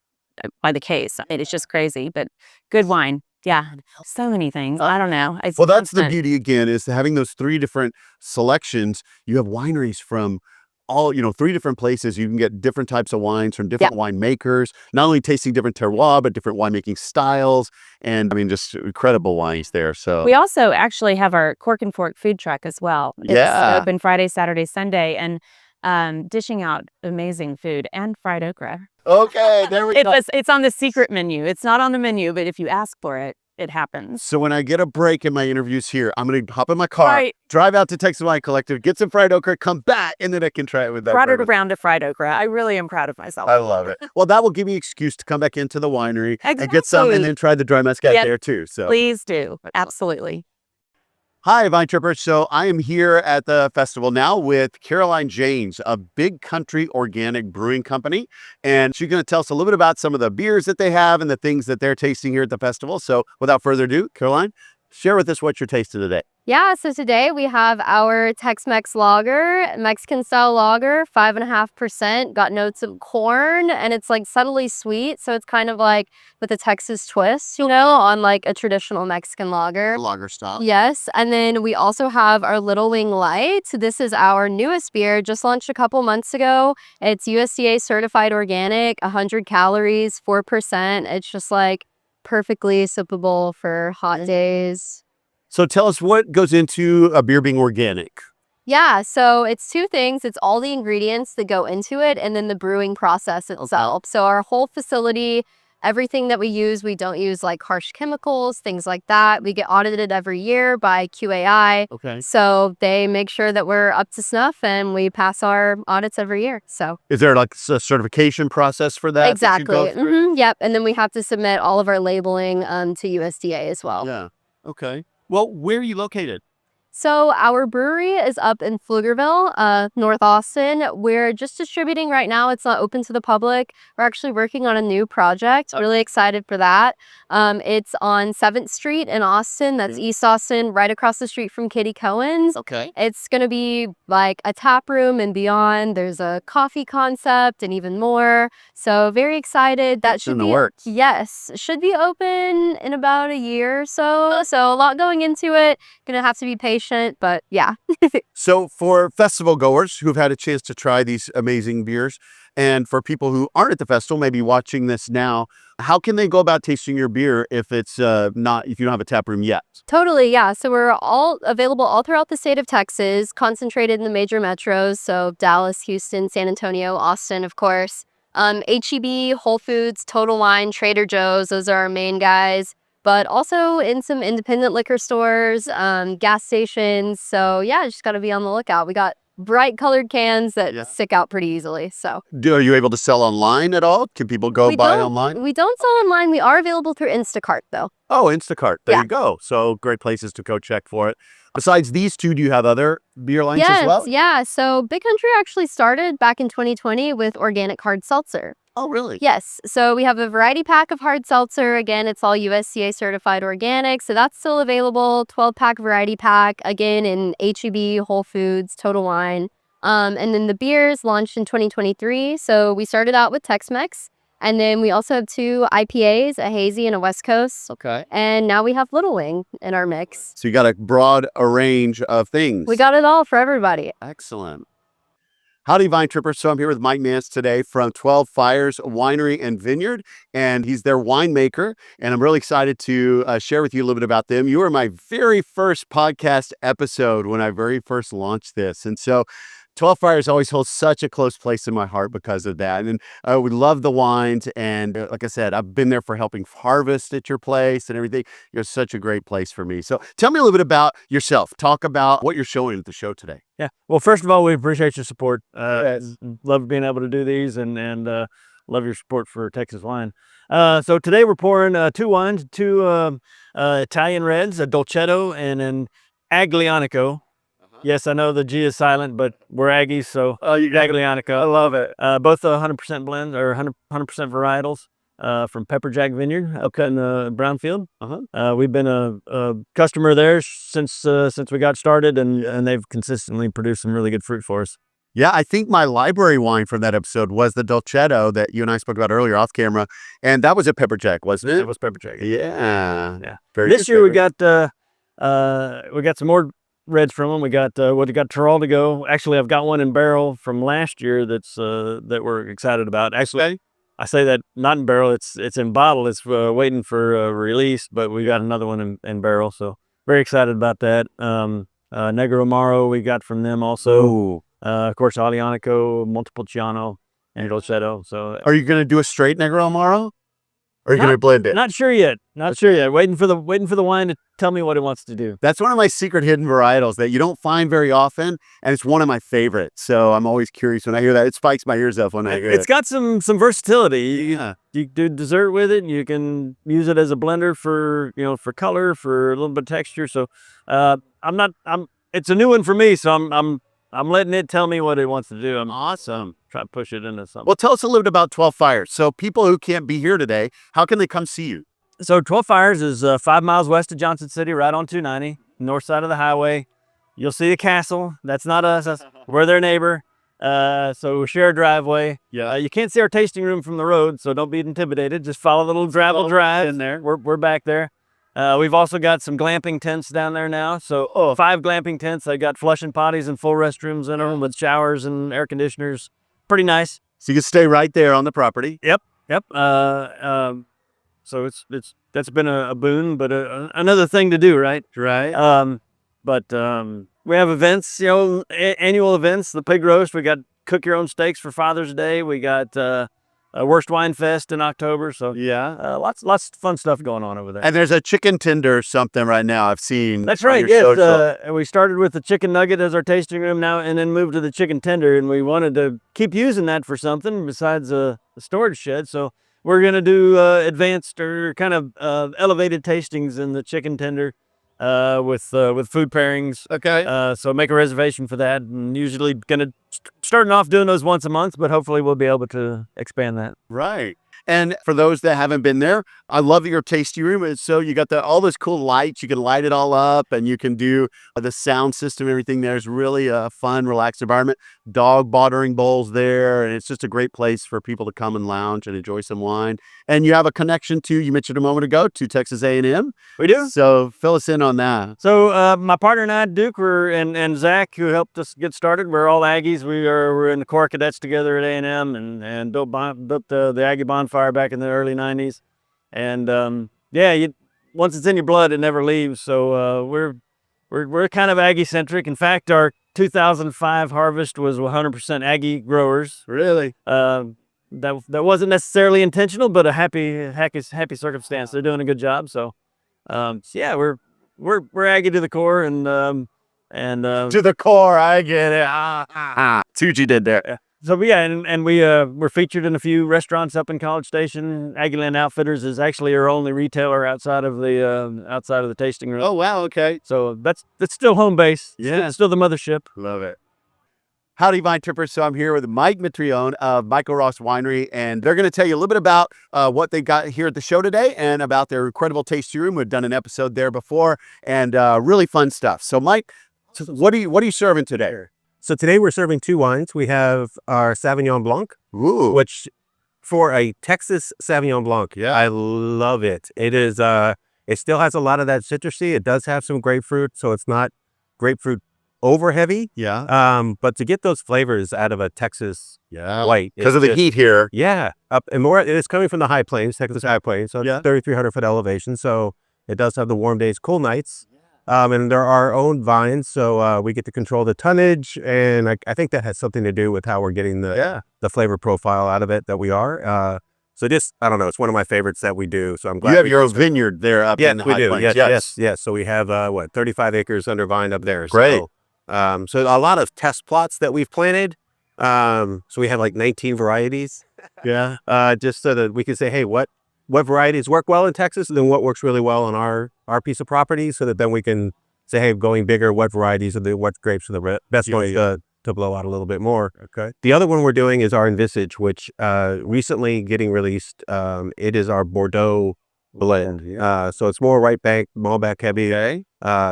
by the case. It's just crazy, but good wine. Yeah, so many things. I don't know. Well, that's the beauty again, is having those 3 different selections. You have wineries from all, 3 different places. You can get different types of wines from different winemakers, not only tasting different terroir, but different winemaking styles. And just incredible wines there. So we also actually have our Cork and Fork food truck as well. It's open Friday, Saturday, Sunday, and dishing out amazing food and fried okra. Okay, there we go. It's on the secret menu. It's not on the menu, but if you ask for it, it happens. So when I get a break in my interviews here, I'm going to hop in my car, drive out to Texas Wine Collective, get some fried okra, come back, and then I can try it with that. Brought it around to fried okra. I really am proud of myself. I love it. Well, that will give me an excuse to come back into the winery and get some and then try the dry muscat there too. So please do. Absolutely. Hi, Vine Trippers. So I am here at the festival now with Caroline Janes, a Big Country Organic Brewing Company. And she's going to tell us a little bit about some of the beers that they have and the things that they're tasting here at the festival. So without further ado, Caroline, share with us what you're tasting today. Yeah, so today we have our Tex-Mex lager, Mexican style lager, 5.5%, got notes of corn, and it's like subtly sweet. So it's kind of like with a Texas twist, on like a traditional Mexican lager. Lager style. Yes, and then we also have our Little Wing Light. This is our newest beer, just launched a couple months ago. It's USDA certified organic, 100 calories, 4%. It's just like perfectly sippable for hot days. So tell us what goes into a beer being organic. Yeah, so it's 2 things. It's all the ingredients that go into it and then the brewing process itself. So our whole facility everything that we use, we don't use like harsh chemicals, things like that. We get audited every year by QAI. Okay. So they make sure that we're up to snuff and we pass our audits every year. So Is there like a certification process for that? exactly. Yep. And then we have to submit all of our labeling to USDA as well. Yeah. Okay. Well, where are you located? So our brewery is up in Pflugerville, North Austin. We're just distributing right now. It's not open to the public. We're actually working on a new project. Really excited for that. It's on 7th Street in Austin. That's East Austin, right across the street from Kitty Cohen's. Okay. It's going to be like a tap room and beyond. There's a coffee concept and even more. So very excited. That should in the be works. Yes, should be open in about a year or so. So a lot going into it. Gonna have to be patient, but yeah. So for festival goers who've had a chance to try these amazing beers, and for people who aren't at the festival, maybe watching this now, how can they go about tasting your beer if it's if you don't have a tap room yet? Totally, yeah. So we're all available all throughout the state of Texas, concentrated in the major metros. So Dallas, Houston, San Antonio, Austin, of course. H-E-B, Whole Foods, Total Wine, Trader Joe's, those are our main guys. But also in some independent liquor stores, gas stations. So yeah, just got to be on the lookout. We got bright colored cans that stick out pretty easily. So Are you able to sell online at all? Can people go buy online? We don't sell online. We are available through Instacart though. Oh, Instacart. There Yeah. you go. So great places to go check for it. Besides these two, do you have other beer lines as well? Yeah. So Big Country actually started back in 2020 with organic hard seltzer. Oh, really? Yes. So we have a variety pack of hard seltzer. Again, it's all USDA certified organic. So that's still available. 12-pack variety pack. Again, in H-E-B, Whole Foods, Total Wine. And then the beers launched in 2023. So we started out with Tex-Mex. And then we also have 2 IPAs, a hazy and a West Coast. Okay. And now we have Little Wing in our mix. So you got a broad range of things. We got it all for everybody. Excellent. Howdy, Vine Trippers. So I'm here with Mike Nance today from 12 Fires Winery and Vineyard, and he's their winemaker. And I'm really excited to share with you a little bit about them. You were my very first podcast episode when I very first launched this. And so 12 Fires always holds such a close place in my heart because of that. And we love the wines. And like I said, I've been there for helping harvest at your place and everything. You're such a great place for me. So tell me a little bit about yourself. Talk about what you're showing at the show today. Yeah. Well, first of all, we appreciate your support. Love being able to do these and love your support for Texas wine. So today we're pouring 2 wines, 2 Italian reds, a Dolcetto and an Aglianico. Yes, I know the G is silent, but we're Aggies, so Aglianico. I love it. Both 100% blends or 100% varietals from Pepper Jack Vineyard up in Brownfield. We've been a customer there since we got started, and they've consistently produced some really good fruit for us. Yeah, I think my library wine from that episode was the Dolcetto that you and I spoke about earlier off camera, and that was a Pepper Jack, wasn't it? It was Pepper Jack. Yeah. This year we got some more reds from them. We got Terral to go. Actually, I've got one in barrel from last year that's that we're excited about. Actually, I say that not in barrel. It's in bottle. It's waiting for release, but we got another one in barrel. So very excited about that. Negro Amaro we got from them also. Of course, Aglianico, Montepulciano, and Dolcetto. So are you going to do a straight Negro Amaro? Or are you going to blend it? Not sure yet. Waiting for the wine to tell me what it wants to do. That's one of my secret hidden varietals that you don't find very often, and it's one of my favorites. So I'm always curious when I hear that. It spikes my ears up when I hear it. It's got some versatility. You do dessert with it. You can use it as a blender for color, for a little bit of texture. So it's a new one for me. So I'm letting it tell me what it wants to do. I'm awesome. Try to push it into something. Well, tell us a little bit about 12 Fires. So people who can't be here today, how can they come see you? So 12 Fires is 5 miles west of Johnson City, right on 290, north side of the highway. You'll see the castle. That's not us. We're their neighbor. So we share a driveway. You can't see our tasting room from the road, so don't be intimidated. Just follow the little gravel drive in there. We're back there. We've also got some glamping tents down there now. So 5 glamping tents. I got flush and potties and full restrooms in them with showers and air conditioners. Pretty nice. So you can stay right there on the property. Yep. So that's been a boon, but another thing to do, right? Right. But we have events, annual events. The pig roast. We got cook your own steaks for Father's Day. We got Worst Wine Fest in October. So Yeah. lots of fun stuff going on over there. And there's a chicken tender something right now I've seen. That's on right. your Yes, social. we started with the chicken nugget as our tasting room now, and then moved to the chicken tender, and we wanted to keep using that for something besides the storage shed. So we're gonna do advanced or kind of elevated tastings in the chicken tender with food pairings. Okay. So make a reservation for that, and usually gonna starting off doing those once a month, but hopefully we'll be able to expand that. Right. And for those that haven't been there, I love your tasting room. And so you got all those cool lights. You can light it all up, and you can do the sound system. Everything there is really a fun, relaxed environment. Dog watering bowls there, and it's just a great place for people to come and lounge and enjoy some wine. And you have a connection to, you mentioned a moment ago, to Texas A&M. We do. So fill us in on that. So my partner and I, Duke, and Zach, who helped us get started, we're all Aggies. We're in the Corps Cadets together at A&M, and built the Aggie bonfire back in the early '90s. And once it's in your blood, it never leaves. So we're kind of Aggie centric. In fact, our 2005 harvest was 100% Aggie growers. Really? That wasn't necessarily intentional, but a happy circumstance. They're doing a good job. So we're Aggie to the core, and To the core, I get it. See what you did there. So we're featured in a few restaurants up in College Station. Aggieland Outfitters is actually our only retailer outside of the tasting room. Oh, wow. Okay. So that's still home base. Yeah. Still the mothership. Love it. Howdy, Vine Trippers. So I'm here with Mike Mitrione of Michael Ross Winery, and they're going to tell you a little bit about what they got here at the show today and about their incredible tasting room. We've done an episode there before, and really fun stuff. So Mike, what are you serving today? So today we're serving two wines. We have our Sauvignon Blanc, Ooh. which for a Texas Sauvignon Blanc, Yeah. I love it. It is, it still has a lot of that citrusy. It does have some grapefruit, so it's not grapefruit over heavy. Yeah. But to get those flavors out of a Texas white. Because of the heat here. Yeah. And more, it's coming from the high plains, Texas high plains. So Yeah. it's 3,300 foot elevation. So it does have the warm days, cool nights. And they're our own vines, so we get to control the tonnage, and I think that has something to do with how we're getting the flavor profile out of it that we are. So just, I don't know, it's one of my favorites that we do. So I'm glad You have your own vineyard there up in the we High do. Plains. Yes. So we have 35 acres under vine up there. Great. So a lot of test plots that we've planted. So we have like 19 varieties. Yeah. Just so that we can say, hey, what varieties work well in Texas, and then what works really well on our piece of property, so that then we can say, hey, going bigger, what varieties what grapes are the best ones to blow out a little bit more. Okay. The other one we're doing is our Envisage, which recently getting released. It is our Bordeaux blend. So it's more right bank, Malbec heavy. Okay.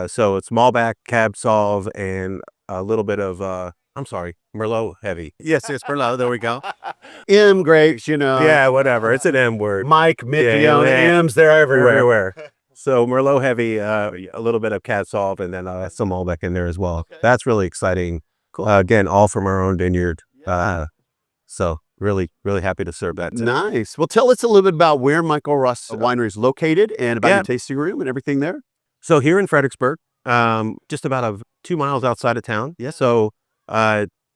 So it's Malbec, Cab Sauv, and a little bit of Merlot heavy. Yes, it's Merlot. There we go. M grapes, Yeah, whatever. It's an M word. Mike Mitrione, M's, they're everywhere. So Merlot heavy, a little bit of Cab Sauv, and then some Malbec in there as well. Okay. That's really exciting. Cool. Again, all from our own vineyard. So really, really happy to serve that today. Nice. Well, tell us a little bit about where Michael Ross Winery is located and about your tasting room and everything there. So here in Fredericksburg, just about 2 miles outside of town. Yeah. So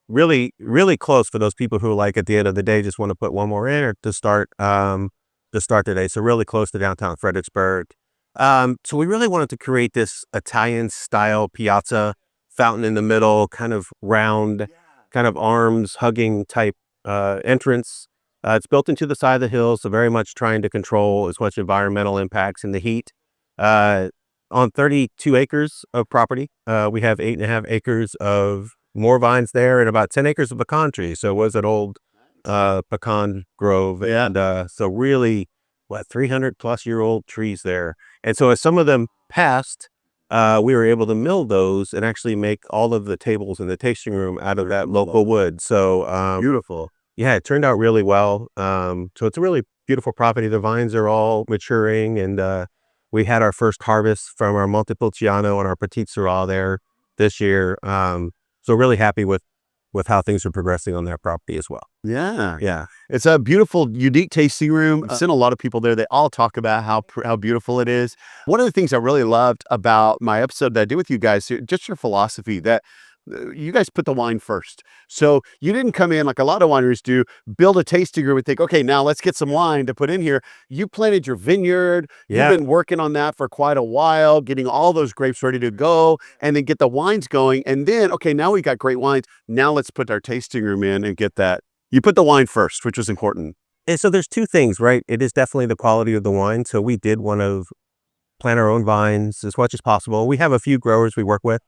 really, really close for those people who, like, at the end of the day just want to put one more in or to start the day. So really close to downtown Fredericksburg. So we really wanted to create this Italian style piazza, fountain in the middle, kind of round, kind of arms hugging type entrance. It's built into the side of the hill, so very much trying to control as much environmental impacts and the heat. On 32 acres of property, we have 8.5 acres of more vines there and about 10 acres of pecan trees. So it was an old pecan grove. Yeah. And so really, 300 plus year old trees there. And so as some of them passed, we were able to mill those and actually make all of the tables in the tasting room out of that local wood. So Beautiful. yeah, it turned out really well. So it's a really beautiful property. The vines are all maturing, and we had our first harvest from our Montepulciano and our Petit Syrah there this year. So really happy with how things are progressing on that property as well. Yeah. Yeah. It's a beautiful, unique tasting room. I've seen a lot of people there. They all talk about how beautiful it is. One of the things I really loved about my episode that I did with you guys, just your philosophy that you guys put the wine first. So you didn't come in like a lot of wineries do, build a tasting room and think, okay, now let's get some wine to put in here. You planted your vineyard. Yeah. You've been working on that for quite a while, getting all those grapes ready to go, and then get the wines going. And then, okay, now we got great wines. Now let's put our tasting room in and get that. You put the wine first, which was important. And so there's two things, right? It is definitely the quality of the wine. So we did want to plant our own vines as much as possible. We have a few growers we work with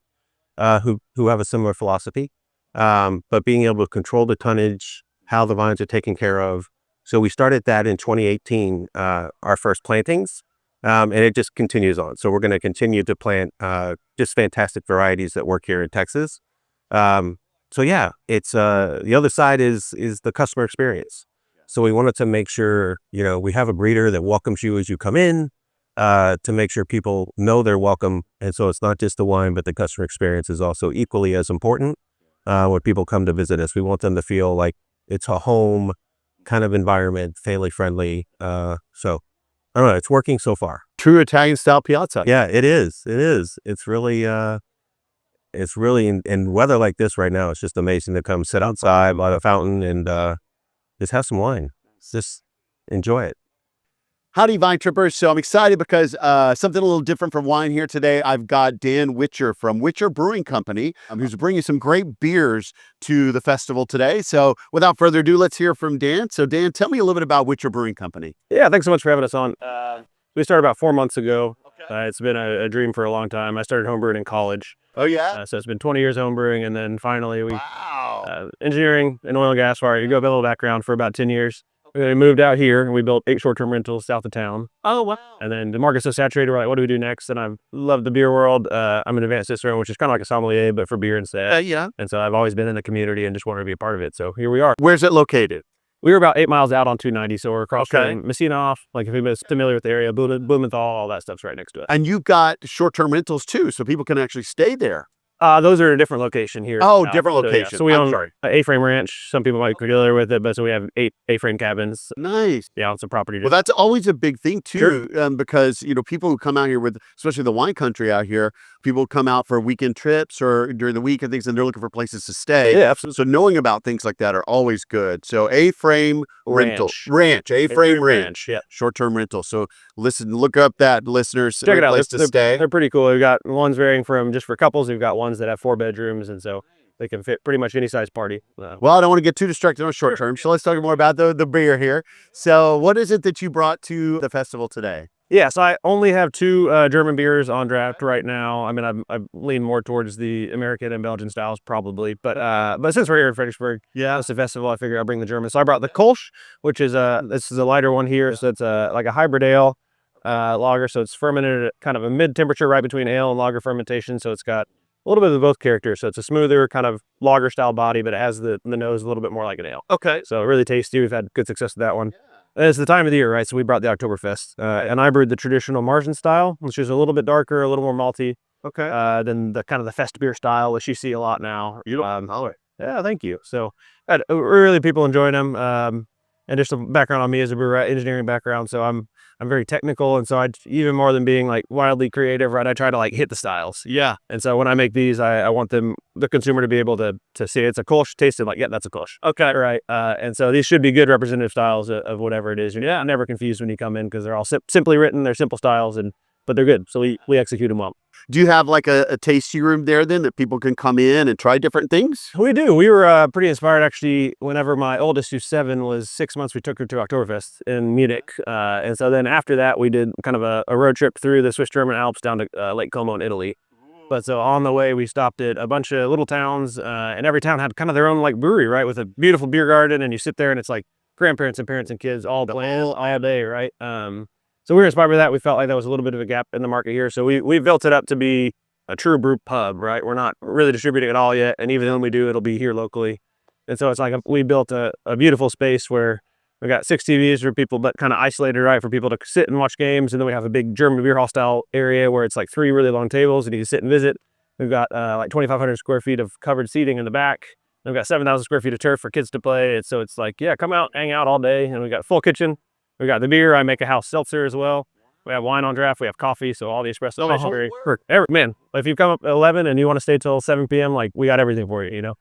who have a similar philosophy, but being able to control the tonnage, how the vines are taken care of. So we started that in 2018, our first plantings, and it just continues on. So we're going to continue to plant just fantastic varieties that work here in Texas. So yeah, it's the other side is the customer experience. So we wanted to make sure, we have a breeder that welcomes you as you come in, to make sure people know they're welcome. And so it's not just the wine, but the customer experience is also equally as important when people come to visit us. We want them to feel like it's a home kind of environment, family friendly. So I don't know, it's working so far. True Italian style piazza. Yeah, it is. It is. It's really, in weather like this right now, it's just amazing to come sit outside by the fountain and just have some wine. Just enjoy it. Howdy, Vine Trippers. So I'm excited because something a little different from wine here today. I've got Dan Witcher from Witcher Brewing Company, who's bringing some great beers to the festival today. So without further ado, let's hear from Dan. So Dan, tell me a little bit about Witcher Brewing Company. Yeah, thanks so much for having us on. We started about 4 months ago. It's been a dream for a long time. I started homebrewing in college. Oh, yeah? So it's been 20 years homebrewing, and then finally engineering and oil and gas fire. You go a little background for about 10 years. We moved out here, and we built 8 short-term rentals south of town. Oh, wow. And then the market's so saturated, we're like, what do we do next? And I've loved the beer world. I'm an advanced cicerone, which is kind of like a sommelier, but for beer instead. Yeah. And so I've always been in the community and just wanted to be a part of it. So here we are. Where's it located? We were about 8 miles out on 290, so we're across from Messina, like if anybody's familiar with the area, Blumenthal, all that stuff's right next to us. And you've got short-term rentals too, so people can actually stay there. Those are a different location here. Oh, different location. So we own an A-frame ranch. Some people might be familiar with it, but so we have 8 A-frame cabins. Nice. Yeah, on some property. Well, that's always a big thing too, because people who come out here with, especially the wine country out here, people come out for weekend trips or during the week and things, and they're looking for places to stay. Yeah, absolutely. So knowing about things like that are always good. So A-frame rental, A-frame ranch, yeah, short-term rental. So look up that, listeners. Check it out. Place to stay. They're pretty cool. We've got ones varying from just for couples. We've got ones that have 4 bedrooms, and so they can fit pretty much any size party. Well, I don't want to get too distracted on short term, so let's talk more about the beer here. So what is it that you brought to the festival today? Yeah, so I only have 2 German beers on draft right now. I mean, I lean more towards the American and Belgian styles probably, but since we're here in Fredericksburg, it's a festival, I figured I'll bring the German. So I brought the Kolsch, which is this is a lighter one here. So it's like a hybrid ale lager. So it's fermented at kind of a mid-temperature, right between ale and lager fermentation. So it's got a little bit of both characters. So it's a smoother kind of lager style body, but it has the nose a little bit more like an ale. Okay. So really tasty. We've had good success with that one. It's the time of the year, right? So we brought the Oktoberfest, and I brewed the traditional Marzen style, which is a little bit darker, a little more malty. Okay. Than the kind of the fest beer style, which you see a lot now. You don't know it. Yeah, thank you. So really people enjoying them. And just some background on me as a brewer, engineering background. So I'm very technical. And so even more than being like wildly creative, right? I try to like hit the styles. Yeah. And so when I make these, I want the consumer to be able to see it's a Kolsch, taste it like, yeah, that's a Kolsch. Okay. Right. And so these should be good representative styles of whatever it is. You're never confused when you come in because they're all simply written. They're simple styles, but they're good. So we execute them well. Do you have like a tasting room there then that people can come in and try different things? We do. We were pretty inspired actually whenever my oldest, who's 7, was 6 months, we took her to Oktoberfest in Munich. And so then after that, we did kind of a road trip through the Swiss German Alps down to Lake Como in Italy. But so on the way, we stopped at a bunch of little towns and every town had kind of their own like brewery, right? With a beautiful beer garden, and you sit there and it's like grandparents and parents and kids all playing all day, right? So we were inspired by that. We felt like that was a little bit of a gap in the market here. So we built it up to be a true brew pub, right? We're not really distributing it all yet. And even when we do, it'll be here locally. And so it's like we built a beautiful space where we got 6 TVs for people, but kind of isolated, right? For people to sit and watch games. And then we have a big German beer hall style area where it's like 3 really long tables and you can sit and visit. We've got like 2,500 square feet of covered seating in the back. And we've got 7,000 square feet of turf for kids to play. And so it's like, yeah, come out, hang out all day. And we got a full kitchen. We got the beer. I make a house seltzer as well. We have wine on draft. We have coffee. So all the espresso. Man, if you come up at 11 and you want to stay till 7 p.m., like we got everything for you, you know?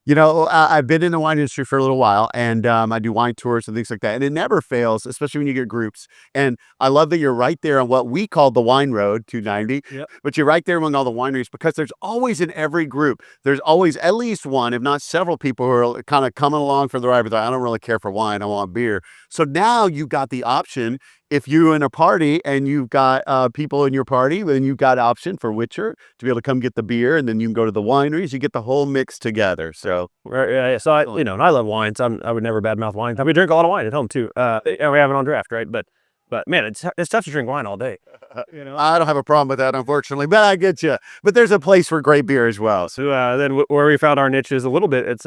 You know, I've been in the wine industry for a little while, and I do wine tours and things like that, and it never fails, especially when you get groups. And I love that you're right there on what we call the wine road, 290, but you're right there among all the wineries, because there's always in every group, there's always at least one, if not several people who are kind of coming along for the ride, but I don't really care for wine, I want beer. So now you've got the option. If you're in a party and you've got people in your party, then you've got option for Witcher to be able to come get the beer, and then you can go to the wineries. You get the whole mix together. So, so I love wines. I would never badmouth wine. We drink a lot of wine at home too. And we have it on draft, right? But man, it's tough to drink wine all day. I don't have a problem with that, unfortunately, but I get you. But there's a place for great beer as well. So then where we found our niche is a little bit. It's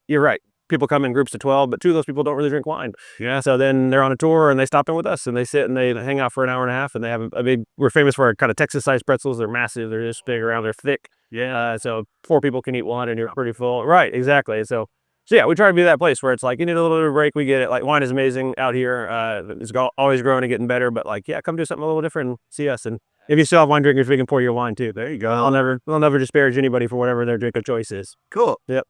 you're right. People come in groups of 12, but 2 of those people don't really drink wine. Yeah. So then they're on a tour and they stop in with us and they sit and they hang out for an hour and a half, and they have we're famous for our kind of Texas-sized pretzels. They're massive. They're just big around. They're thick. Yeah. So 4 people can eat one and you're pretty full. Right. Exactly. So yeah, we try to be that place where it's like, you need a little bit of a break. We get it. Like, wine is amazing out here. It's always growing and getting better, but like, yeah, come do something a little different and see us. And if you still have wine drinkers, we can pour your wine too. There you go. I'll never disparage anybody for whatever their drink of choice is. Cool. Yep.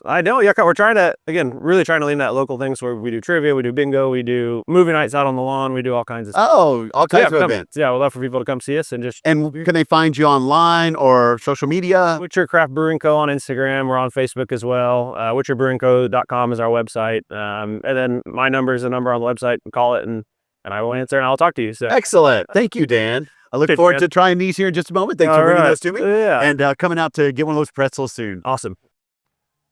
I know, yeah, we're trying to, again, really trying to lean that local things where we do trivia, we do bingo, we do movie nights out on the lawn, we do all kinds of stuff. Oh, all kinds of events. Yeah, we'd love for people to come see us and just... And can they find you online or social media? Witcher Craft Brewing Co. on Instagram. We're on Facebook as well. WitcherBrewingCo.com is our website. And then my number is a number on the website. Call it and I will answer and I'll talk to you. So. Excellent. Thank you, Dan. I look forward to trying these here in just a moment. Thanks for bringing those to me. Yeah. And coming out to get one of those pretzels soon. Awesome.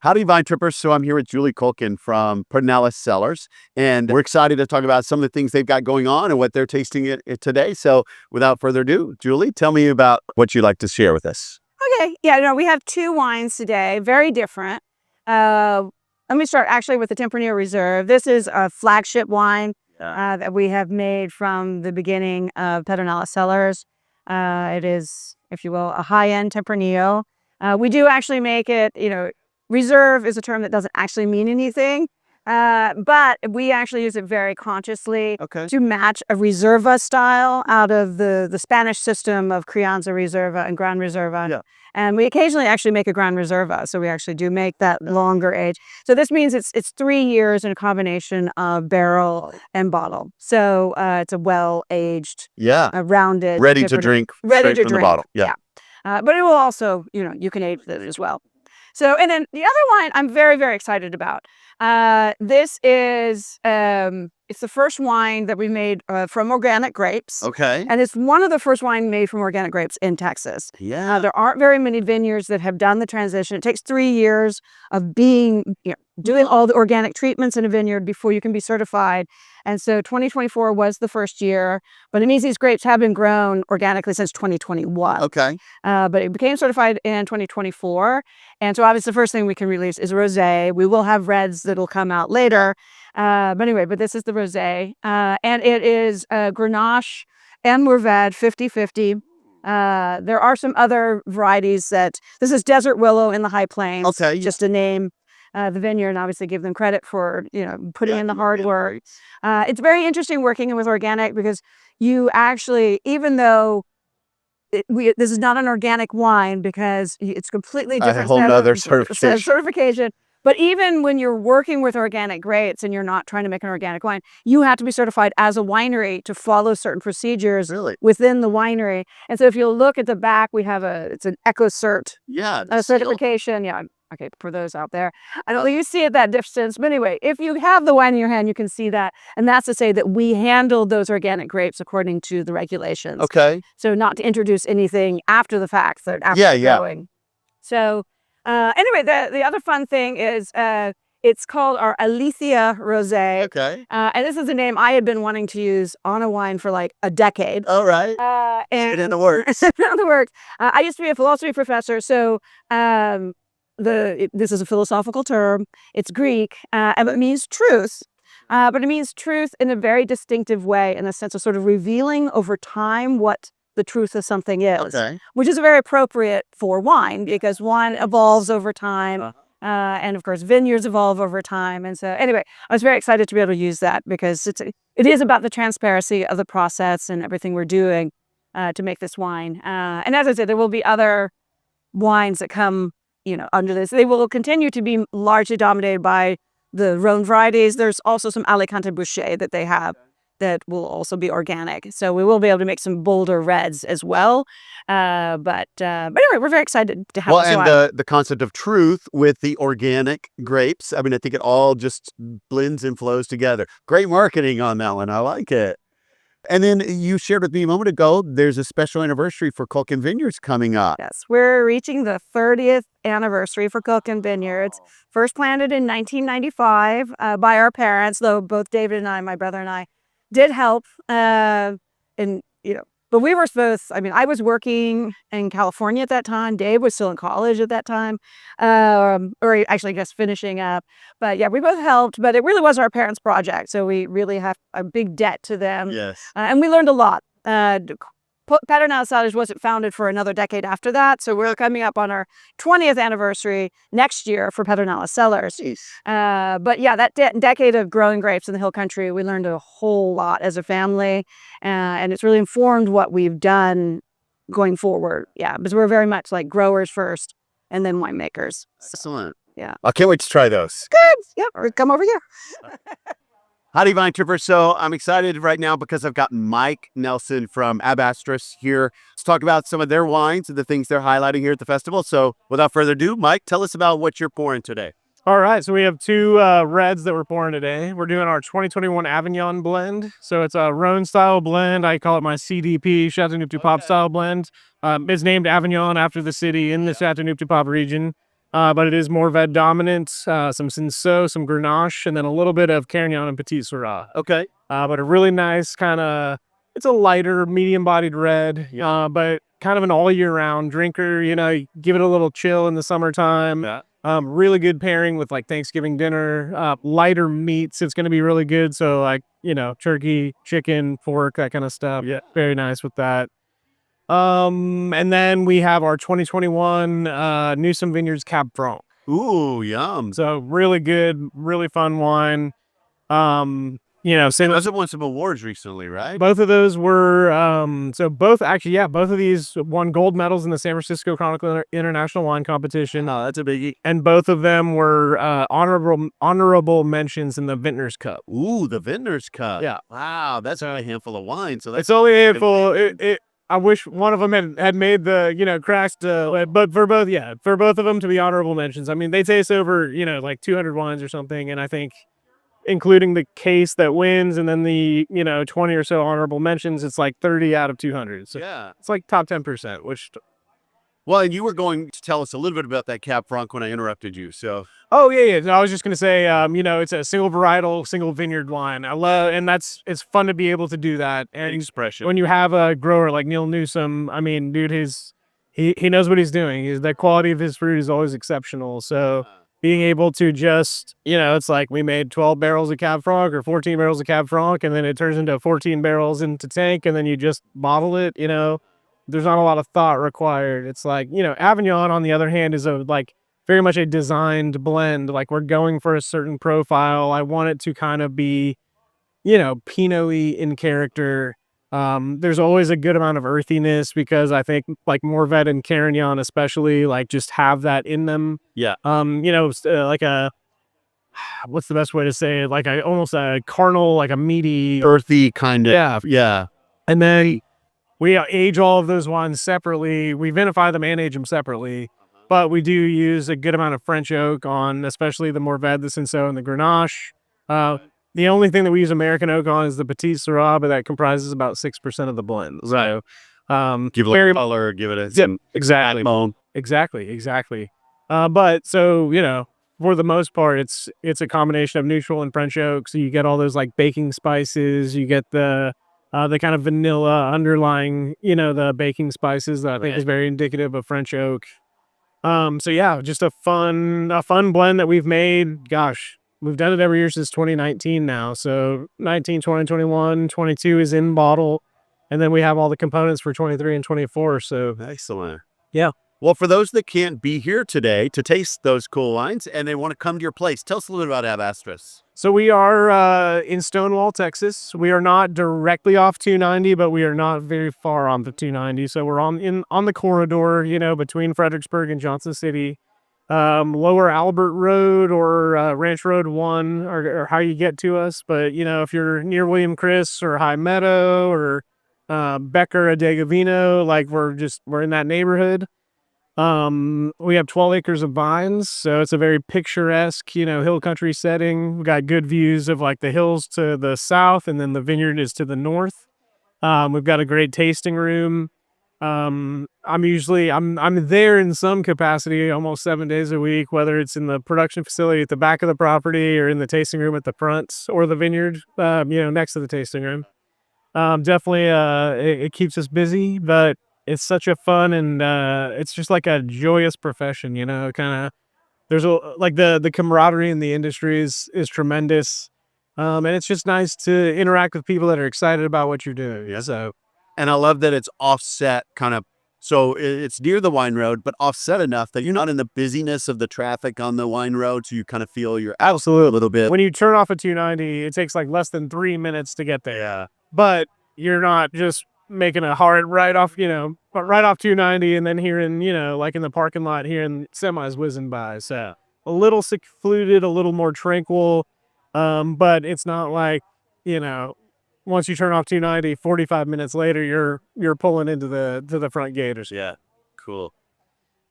Howdy, Vine Trippers. So I'm here with Julie Culkin from Llano Cellars, and we're excited to talk about some of the things they've got going on and what they're tasting it today. So without further ado, Julie, tell me about what you'd like to share with us. Okay. Yeah, no, we have 2 wines today, very different. Let me start actually with the Tempranillo Reserve. This is a flagship wine that we have made from the beginning of Llano Cellars. It is, if you will, a high-end Tempranillo. We do actually make it, reserve is a term that doesn't actually mean anything, but we actually use it very consciously to match a Reserva style out of the Spanish system of Crianza Reserva and Gran Reserva. Yeah. And we occasionally actually make a Gran Reserva, so we actually do make that longer age. So this means it's 3 years in a combination of barrel and bottle. So it's a well-aged, rounded, ready to drink from the bottle. Yeah. But it will also, you can age it as well. So, and then the other wine I'm very, very excited about. This is, it's the first wine that we made from organic grapes. Okay. And it's one of the first wine made from organic grapes in Texas. Yeah. There aren't very many vineyards that have done the transition. It takes 3 years of doing all the organic treatments in a vineyard before you can be certified. And so 2024 was the first year, but it means these grapes have been grown organically since 2021. Okay. But it became certified in 2024. And so obviously the first thing we can release is rosé. We will have reds that'll come out later. But anyway, this is the rosé. And it is Grenache and Mourvedre 50-50. There are some other varieties this is Desert Willow in the High Plains. Okay. Just to name the vineyard and obviously give them credit for, putting in the hard work. It's very interesting working with organic because you actually, even though this is not an organic wine because it's completely different. A whole other certification. But even when you're working with organic grapes and you're not trying to make an organic wine, you have to be certified as a winery to follow certain procedures within the winery. And so if you'll look at the back, we have it's an EcoCert certification. Yeah. Okay, for those out there, I don't think you see it that distance, but anyway, if you have the wine in your hand, you can see that, and that's to say that we handled those organic grapes according to the regulations. Okay. So not to introduce anything after the fact, so after growing. So anyway, the other fun thing is it's called our Alicia Rosé. Okay. And this is a name I had been wanting to use on a wine for like a decade. All right. And in the works. in the works. I used to be a philosophy professor, so. This is a philosophical term. It's Greek, and it means truth. But it means truth in a very distinctive way, in the sense of sort of revealing over time what the truth of something is, which is very appropriate for wine because wine evolves over time, and of course vineyards evolve over time. And so, anyway, I was very excited to be able to use that because it is about the transparency of the process and everything we're doing to make this wine. And as I said, there will be other wines that come, under this. They will continue to be largely dominated by the Rhone varieties. There's also some Alicante Boucher that they have that will also be organic. So we will be able to make some bolder reds as well. But anyway, we're very excited to have this wine. And the concept of truth with the organic grapes. I mean, I think it all just blends and flows together. Great marketing on that one. I like it. And then you shared with me a moment ago, there's a special anniversary for Culkin Vineyards coming up. Yes, we're reaching the 30th anniversary for Culkin Vineyards. First planted in 1995 by our parents, though both David and I, my brother and I, did help. But we were both, I was working in California at that time. Dave was still in college at that time, or actually just finishing up. But yeah, we both helped, but it really was our parents' project. So we really have a big debt to them. Yes. And we learned a lot. Pedernal Cellars wasn't founded for another decade after that. So we're coming up on our 20th anniversary next year for Pedernal Cellars. But yeah, that decade of growing grapes in the Hill Country, we learned a whole lot as a family. And it's really informed what we've done going forward. Yeah, because we're very much like growers first and then winemakers. Excellent. Yeah. I can't wait to try those. Good. Yep. Or come over here. Howdy, Vine Trippers. So I'm excited right now because I've got Mike Nelson from Abastris here to talk about some of their wines and the things they're highlighting here at the festival. So without further ado, Mike, tell us about what you're pouring today. All right, so we have two reds that we're pouring today. We're doing our 2021 Avignon blend. So it's a Rhone style blend. I call it my CDP, Châteauneuf-du-Pape style blend. It's named Avignon after the city in the Châteauneuf-du-Pape region. But it is Mourvèdre dominant, some Cinsault, some Grenache, and then a little bit of Carignan and Petit Syrah. Okay. But a really nice kind of, it's a lighter, medium-bodied red, but kind of an all-year-round drinker. You give it a little chill in the summertime. Yeah. Really good pairing with like Thanksgiving dinner. Lighter meats, it's going to be really good. So like, turkey, chicken, pork, that kind of stuff. Yeah. Very nice with that. And then we have our 2021 Newsom Vineyards Cab Franc. Ooh, yum. So really good, really fun wine. Those have won some awards recently, right? Both of those were, both of these won gold medals in the San Francisco Chronicle International Wine Competition. Oh, that's a biggie. And both of them were honorable mentions in the Vintners Cup. Ooh, the Vintners Cup. Yeah. Wow, that's a handful of wine. So that's it's only a handful. I wish one of them had made the, cracks, but for both of them to be honorable mentions. They taste over, like 200 wines or something. And I think including the case that wins and then the, 20 or so honorable mentions, it's like 30 out of 200. So yeah, it's like top 10%, which. Well, and you were going to tell us a little bit about that Cab Franc when I interrupted you. So. Oh yeah. No, I was just gonna say, it's a single varietal, single vineyard wine. I love, and it's fun to be able to do that. And expression. When you have a grower like Neil Newsom, dude, he knows what he's doing. The quality of his fruit is always exceptional. So being able to just, it's like we made 12 barrels of Cab Franc or 14 barrels of Cab Franc, and then it turns into 14 barrels into tank, and then you just bottle it. There's not a lot of thought required. It's like, Avignon, on the other hand, is very much a designed blend. Like we're going for a certain profile. I want it to kind of be, Pinot-y in character. There's always a good amount of earthiness because I think like Mourvèdre and Carignan especially just have that in them. Yeah. Like a, what's the best way to say it? Like almost a carnal, like a meaty, earthy kind of. Yeah. Yeah. And then we age all of those wines separately. We vinify them and age them separately. But we do use a good amount of French oak on, especially the Mourvèdre, the Cinsault, and the Grenache. The only thing that we use American oak on is the Petit Syrah, but that comprises about 6% of the blend. Right. So, give it a color, give it a exactly. Bone. Exactly. But so, for the most part, it's a combination of neutral and French oak. So you get all those like baking spices. You get the kind of vanilla underlying, the baking spices that I think is very indicative of French oak. So yeah, just a fun blend that we've made. Gosh, we've done it every year since 2019 now. So 19, 20, 21, 22 is in bottle. And then we have all the components for 23 and 24. So excellent. Yeah. Well, for those that can't be here today to taste those cool wines and they want to come to your place, tell us a little bit about Abastris. So we are in Stonewall, Texas. We are not directly off 290, but we are not very far on the 290. So we're on the corridor, between Fredericksburg and Johnson City. Lower Albert Road or Ranch Road 1 or how you get to us. But, if you're near William Chris or High Meadow or Becker, Adegavino, like we're in that neighborhood. We have 12 acres of vines, so it's a very picturesque, hill country setting. We've got good views of like the hills to the south, and then the vineyard is to the north. We've got a great tasting room. I'm there in some capacity almost 7 days a week, whether it's in the production facility at the back of the property or in the tasting room at the front or the vineyard, next to the tasting room. Definitely, it keeps us busy, but it's such a fun and it's just like a joyous profession, kind of. There's the camaraderie in the industry is tremendous. And it's just nice to interact with people that are excited about what you're doing. Yeah. So, and I love that it's offset kind of, so it's near the wine road, but offset enough that you're not in the busyness of the traffic on the wine road. So you kind of feel you're absolutely a little bit. When you turn off at 290, it takes like less than 3 minutes to get there. Yeah. But you're not just making a hard right off 290 and then hearing, like in the parking lot, hearing semis whizzing by. So a little secluded, a little more tranquil. But it's not like, once you turn off 290, 45 minutes later, you're pulling into the front gate or something. Yeah. Cool.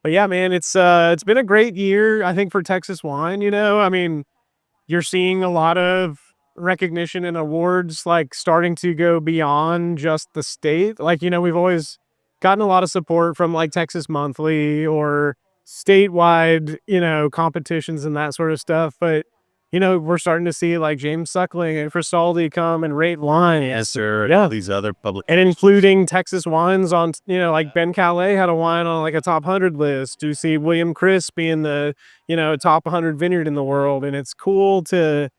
But yeah, man, it's been a great year, I think, for Texas wine. You're seeing a lot of recognition and awards like starting to go beyond just the state. Like, we've always gotten a lot of support from like Texas Monthly or statewide, competitions and that sort of stuff. But, we're starting to see like James Suckling and Frisaldi come and rate wines. Yes, sir. Yeah. These other public. And including Texas wines on, like Ben Calais had a wine on like a top 100 list. You see William Chris being the, top 100 vineyard in the world. And it's cool to,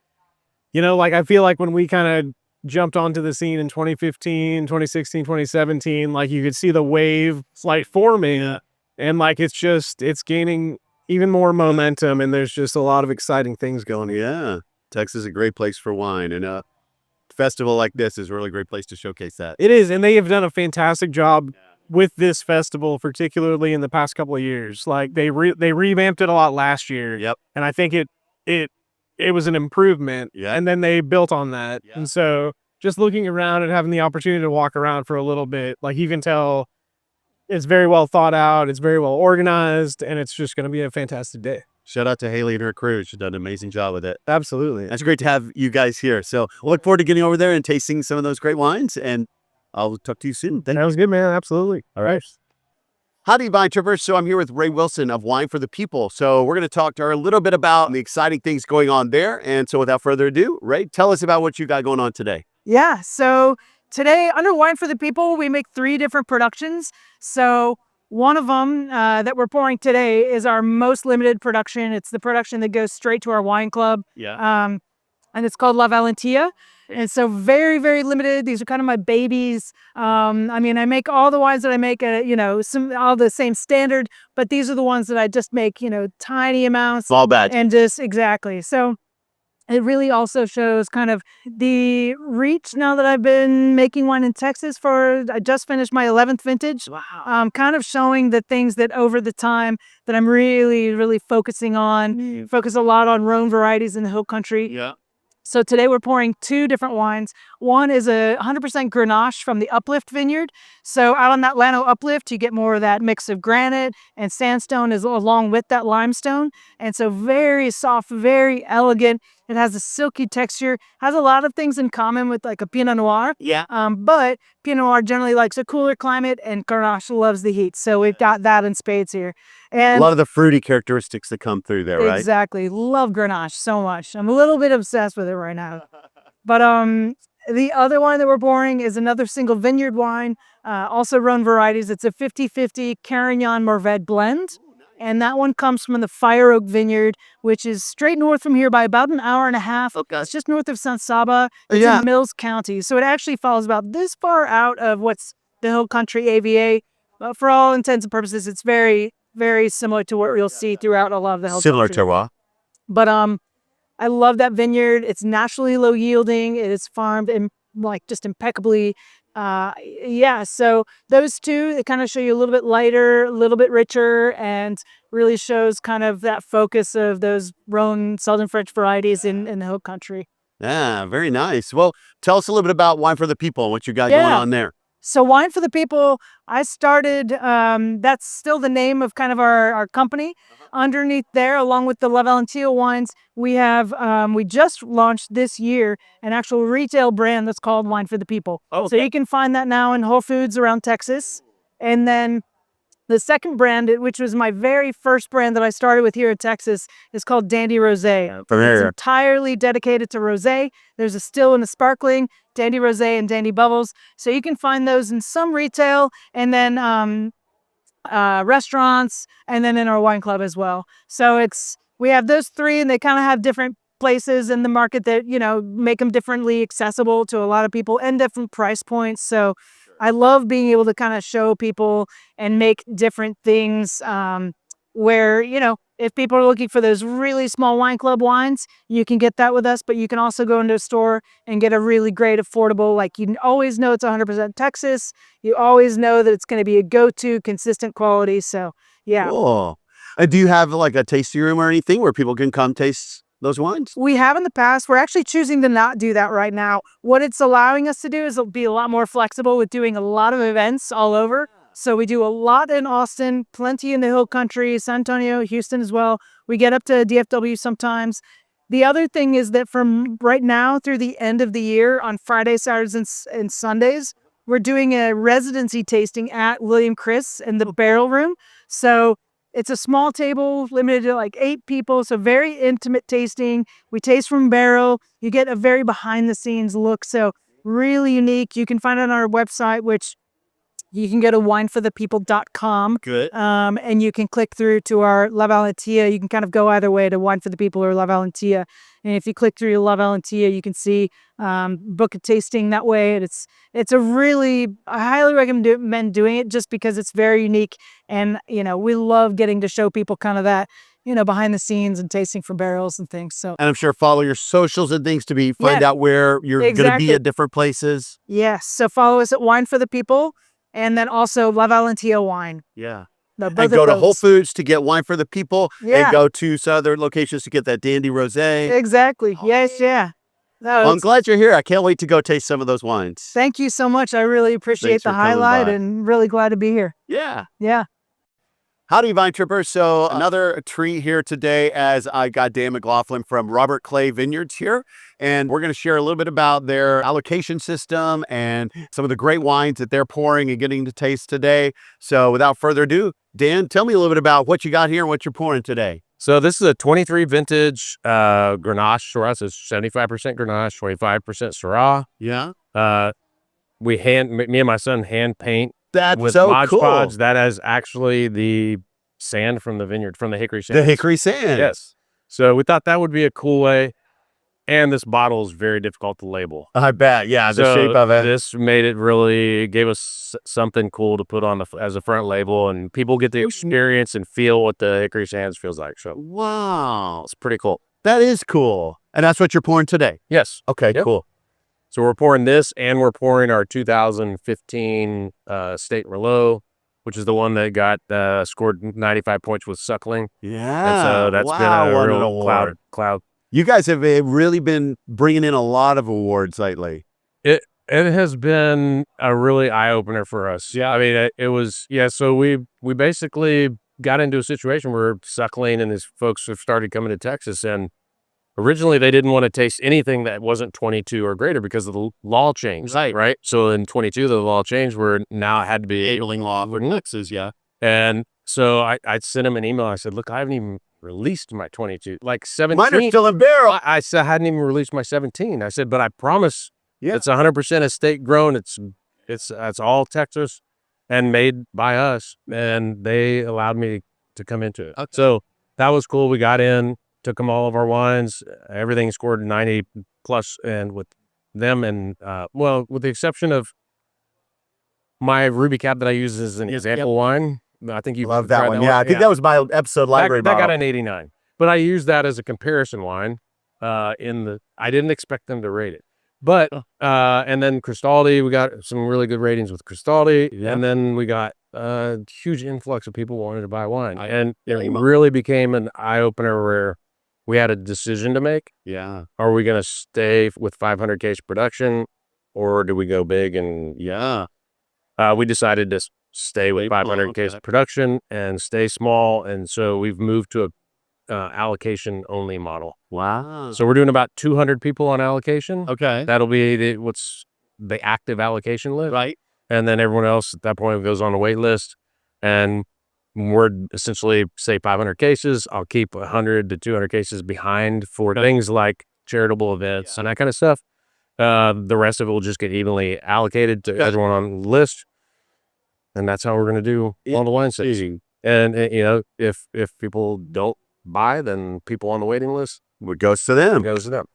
I feel like when we kind of jumped onto the scene in 2015, 2016, 2017, like you could see the wave like forming and like it's gaining even more momentum and there's just a lot of exciting things going on. Yeah. Texas is a great place for wine and a festival like this is a really great place to showcase that. It is. And they have done a fantastic job with this festival, particularly in the past couple of years. Like they revamped it a lot last year. Yep. And I think it was an improvement. Yeah. And then they built on that. Yeah. And so just looking around and having the opportunity to walk around for a little bit, like you can tell it's very well thought out, it's very well organized, and it's just going to be a fantastic day. Shout out to Haley and her crew. She's done an amazing job with it. Absolutely. That's great to have you guys here. So we'll look forward to getting over there and tasting some of those great wines. And I'll talk to you soon. That was good, man. Absolutely. All right. Howdy, Vine Trippers. So I'm here with Ray Wilson of Wine for the People. So we're going to talk to her a little bit about the exciting things going on there. And so without further ado, Ray, tell us about what you got going on today. Yeah, so today under Wine for the People, we make 3 different productions. So one of them that we're pouring today is our most limited production. It's the production that goes straight to our wine club. Yeah. And it's called La Valentia. And so very, very limited. These are kind of my babies. I make all the wines that I make at, all the same standard, but these are the ones that I just make, tiny amounts. Small batch. And just exactly. So it really also shows kind of the reach now that I've been making wine in Texas I just finished my 11th vintage. Wow. Kind of showing the things that over the time that I'm really, really focusing on. Focus a lot on Rhone varieties in the hill country. Yeah. So today we're pouring 2 different wines. One is a 100% Grenache from the Uplift Vineyard. So out on that Llano Uplift, you get more of that mix of granite and sandstone along with that limestone. And so very soft, very elegant. It has a silky texture, has a lot of things in common with like a Pinot Noir. Yeah. But Pinot Noir generally likes a cooler climate and Grenache loves the heat. So we've got that in spades here. And a lot of the fruity characteristics that come through there, right? Exactly. Love Grenache so much. I'm a little bit obsessed with it right now. But the other wine that we're pouring is another single vineyard wine, also Rhone varieties. It's a 50-50 Carignan Mourvedre blend. And that one comes from the Fire Oak Vineyard, which is straight north from here by about an hour and a half. Okay. It's just north of San Saba. It's in Mills County. So it actually falls about this far out of what's the hill country AVA. But for all intents and purposes, it's very very similar to what you'll see throughout a lot of the hill Similar country. terroir. But I love that vineyard. It's naturally low yielding. It is farmed in like just impeccably. Yeah, so those two, they kind of show you a little bit lighter, a little bit richer, and really shows kind of that focus of those Rhone Southern French varieties in the hill country. Yeah, very nice. Well, tell us a little bit about Wine for the People and what you got going on there. So Wine for the People, I started, that's still the name of kind of our company. Underneath there, along with the La Valentia wines, we have, we just launched this year an actual retail brand that's called Wine for the People. Oh, So you can find that now in Whole Foods around Texas. And then the second brand, which was my very first brand that I started with here in Texas, is called Dandy Rosé. It's entirely dedicated to rosé. There's a still and a sparkling, Dandy Rosé and Dandy Bubbles. So you can find those in some retail and then restaurants, and then in our wine club as well. So we have those three, and they kind of have different places in the market that, you know, make them differently accessible to a lot of people and different price points. So I love being able to kind of show people and make different things where, you know, if people are looking for those really small wine club wines, you can get that with us, but you can also go into a store and get a really great affordable, like you always know it's 100% Texas. You always know that it's going to be a go-to consistent quality. So yeah. Cool. Do you have like a tasting room or anything where people can come taste those wines? We have in the past. We're actually choosing to not do that right now. What it's allowing us to do is be a lot more flexible with doing a lot of events all over. So we do a lot in Austin, plenty in the hill country, San Antonio, Houston as well. We get up to DFW sometimes. The other thing is that from right now through the end of the year on Fridays, Saturdays, and Sundays, we're doing a residency tasting at William Chris in the Barrel Room. So it's a small table, limited to like 8 people, so very intimate tasting. We taste from barrel. You get a very behind-the-scenes look, so really unique. You can find it on our website, which you can go to wineforthepeople.com. Good. And you can click through to our La Valentia. You can kind of go either way to Wine for the People or La Valentia. And if you click through La Valentia, you can see book a tasting that way. And it's a really, I highly recommend doing it just because it's very unique. And, you know, we love getting to show people kind of that, you know, behind the scenes and tasting from barrels and things. So, and I'm sure follow your socials and things to find out where you're going to be at different places. Yes. So follow us at Wine for the People. And then also La Valentia wine. Yeah. And go to Whole Foods to get Wine for the People. Yeah. And go to some other locations to get that Dandy Rosé. Exactly. Yes, yeah. No, Well, I'm glad you're here. I can't wait to go taste some of those wines. Thank you so much. I really appreciate Thanks the for coming highlight by. and really glad to be here. Yeah. Yeah. Howdy, Vine Trippers. So another treat here today as I got Dan McLaughlin from Robert Clay Vineyards here. And we're going to share a little bit about their allocation system and some of the great wines that they're pouring and getting to taste today. So without further ado, Dan, tell me a little bit about what you got here and what you're pouring today. So this is a 23 vintage Grenache Syrah. So it's 75% Grenache, 25% Syrah. Yeah. Me and my son hand paint That's with so Mod cool. Podge. That is actually the sand from the vineyard, from the hickory sand. The hickory sand. Yes. So we thought that would be a cool way. And this bottle is very difficult to label. I bet. Yeah, the So shape of it. This gave us something cool to put on as a front label, and people get to experience and feel what the hickory sands feels like. So Wow. it's pretty cool. That is cool. And that's what you're pouring today. Yes. Okay, Yep. cool. So we're pouring this, and we're pouring our 2015 State Merlot, which is the one that got scored 95 points with Suckling. Yeah. And so that's wow, been a what an real award. cloud. You guys have really been bringing in a lot of awards lately. It has been a really eye opener for us. Yeah, I mean, it was So we basically got into a situation where Suckling and his folks have started coming to Texas, and originally they didn't want to taste anything that wasn't 22 or greater because of the law change. Right. So in 22, the law changed where now it had to be Labeling law for Texas, yeah. And so I sent him an email. I said, look, I haven't even released my 22, like 17. Mine are still in barrel. I said, I hadn't even released my 17. I said, but I promise Yeah. it's 100% estate grown. It's all Texas and made by us. And they allowed me to come into it. Okay. So that was cool. We got in, took them all of our wines. Everything scored 90 plus, and with them and, with the exception of my Ruby Cab that I use as an example wine, I think you Love that one. Yeah, I think that was my episode library that got bottle. an 89. But I used that as a comparison wine. I didn't expect them to rate it. But and then Cristaldi, we got some really good ratings with Cristaldi, and then we got a huge influx of people wanting to buy wine, and it really became an eye opener where we had a decision to make. Yeah. Are we going to stay with 500 case production, or do we go big? And we decided to stay with 500 case production and stay small, and so we've moved to a allocation only model. Wow. So we're doing about 200 people on allocation. Okay. That'll be what's the active allocation list. Right. And then everyone else at that point goes on a wait list. And we're essentially, say 500 cases. I'll keep 100 to 200 cases behind for things like charitable events and that kind of stuff. The rest of it will just get evenly allocated to everyone on the list. And that's how we're going to do all the wine sets. And if people don't buy, then people on the waiting list, it goes to them.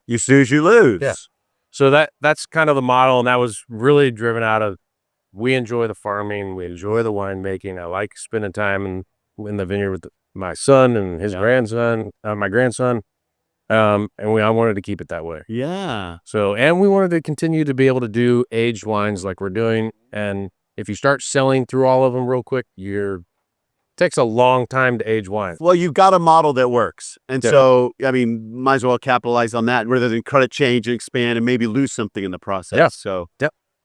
You snooze, you lose. Yeah. So that's kind of the model, and that was really driven out of, we enjoy the farming, we enjoy the winemaking. I like spending time in the vineyard with my son and his grandson, my grandson, and I wanted to keep it that way. Yeah. So, and we wanted to continue to be able to do aged wines like we're doing, and if you start selling through all of them real quick, takes a long time to age wine. Well, you've got a model that works. And so, I mean, might as well capitalize on that rather than cut it, change, and expand, and maybe lose something in the process. Yeah. So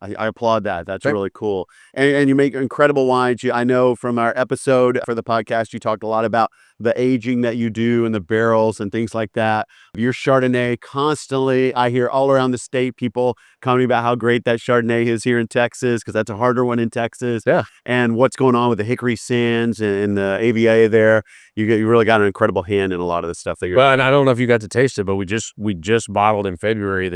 I applaud that. That's really cool. And you make incredible wines. I know from our episode for the podcast, you talked a lot about the aging that you do and the barrels and things like that. Your Chardonnay constantly, I hear all around the state, people commenting about how great that Chardonnay is here in Texas, because that's a harder one in Texas. Yeah. And what's going on with the Hickory Sands and the AVA there. You really got an incredible hand in a lot of the stuff that you're. Well, and I don't know if you got to taste it, but we just bottled in February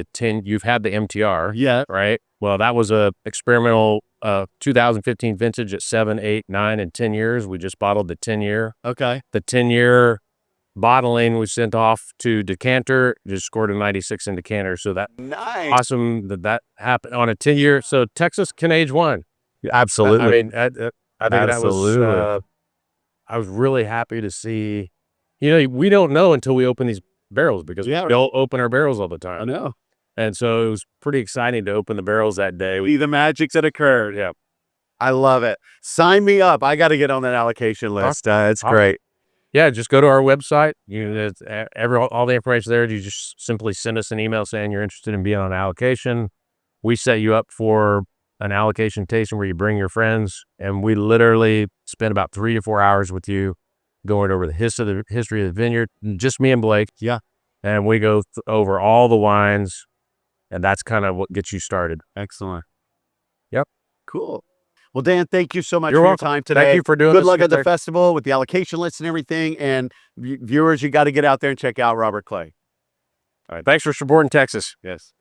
you've had the MTR. Yeah. Right. Well, that was a experimental 2015 vintage at 7, 8, 9, and 10 years. We just bottled the 10-year. Okay. The 10-year bottling we sent off to decanter, just scored a 96 in decanter. So that awesome that happened on a 10-year. So Texas can age wine. Absolutely. I mean, I think that was. I was really happy to see. We don't know until we open these barrels, because we don't open our barrels all the time. I know. And so it was pretty exciting to open the barrels that day. See the magics that occurred. Yeah. I love it. Sign me up. I got to get on that allocation list. It's great. Yeah, just go to our website. All the information there. You just simply send us an email saying you're interested in being on allocation. We set you up for an allocation tasting where you bring your friends, and we literally spend about 3 to 4 hours with you going over the history of the vineyard. Just me and Blake. Yeah. And we go over all the wines, and that's kind of what gets you started. Excellent. Yep. Cool. Well, Dan, thank you so much You're for welcome. your time today. Thank you for doing this. Good luck at the festival with the allocation list and everything. And viewers, you got to get out there and check out Robert Clay. All right. Thanks for supporting Texas. Yes.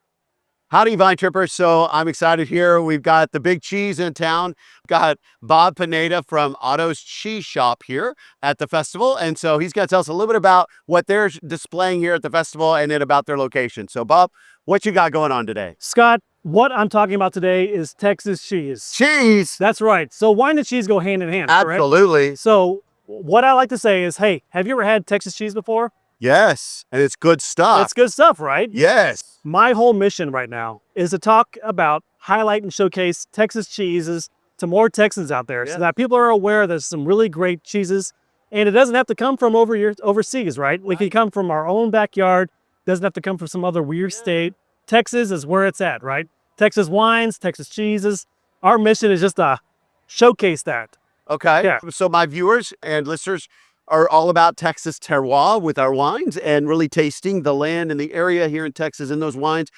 Howdy, Vine Trippers. So I'm excited here. We've got the big cheese in town. We've got Bob Pineda from Otto's Cheese Shop here at the festival. And so he's going to tell us a little bit about what they're displaying here at the festival and then about their location. So Bob, what you got going on today? Scott, what I'm talking about today is Texas cheese. Cheese? That's right. So wine and cheese go hand in hand, Absolutely. correct? So what I like to say is, hey, have you ever had Texas cheese before? Yes, and it's good stuff. It's good stuff, right? Yes. My whole mission right now is to talk about, highlight, and showcase Texas cheeses to more Texans out there, so that people are aware there's some really great cheeses, and it doesn't have to come from overseas, right? We can come from our own backyard. Doesn't have to come from some other weird state. Texas is where it's at, right? Texas wines, Texas cheeses. Our mission is just to showcase that. Okay. Yeah. So my viewers and listeners are all about Texas terroir with our wines and really tasting the land and the area here in Texas in those wines.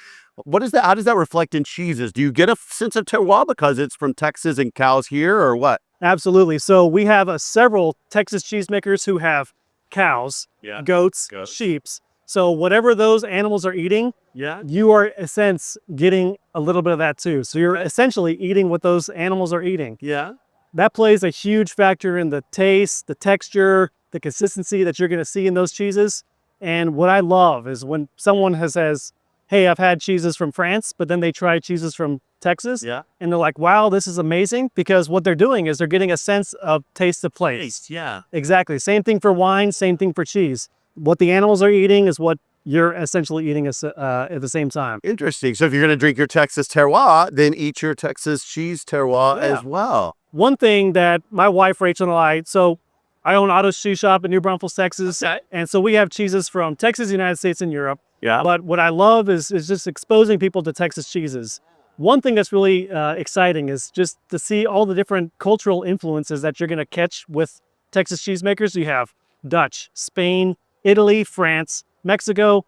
What is that? How does that reflect in cheeses? Do you get a sense of terroir because it's from Texas and cows here, or what? Absolutely. So we have several Texas cheesemakers who have cows, goats, sheep. So whatever those animals are eating, you are in a sense getting a little bit of that too. So you're essentially eating what those animals are eating. Yeah. That plays a huge factor in the taste, the texture, the consistency that you're going to see in those cheeses. And what I love is when someone says, hey, I've had cheeses from France, but then they try cheeses from Texas. Yeah. And they're like, wow, this is amazing, because what they're doing is they're getting a sense of taste of place. Yeah. Exactly. Same thing for wine, same thing for cheese. What the animals are eating is what you're essentially eating at the same time. Interesting. So if you're going to drink your Texas terroir, then eat your Texas cheese terroir as well. One thing that my wife, Rachel, and I own Otto's Cheese Shop in New Braunfels, Texas. Okay. And so we have cheeses from Texas, United States, and Europe. Yeah. But what I love is just exposing people to Texas cheeses. One thing that's really exciting is just to see all the different cultural influences that you're going to catch with Texas cheesemakers. You have Dutch, Spain, Italy, France, Mexico,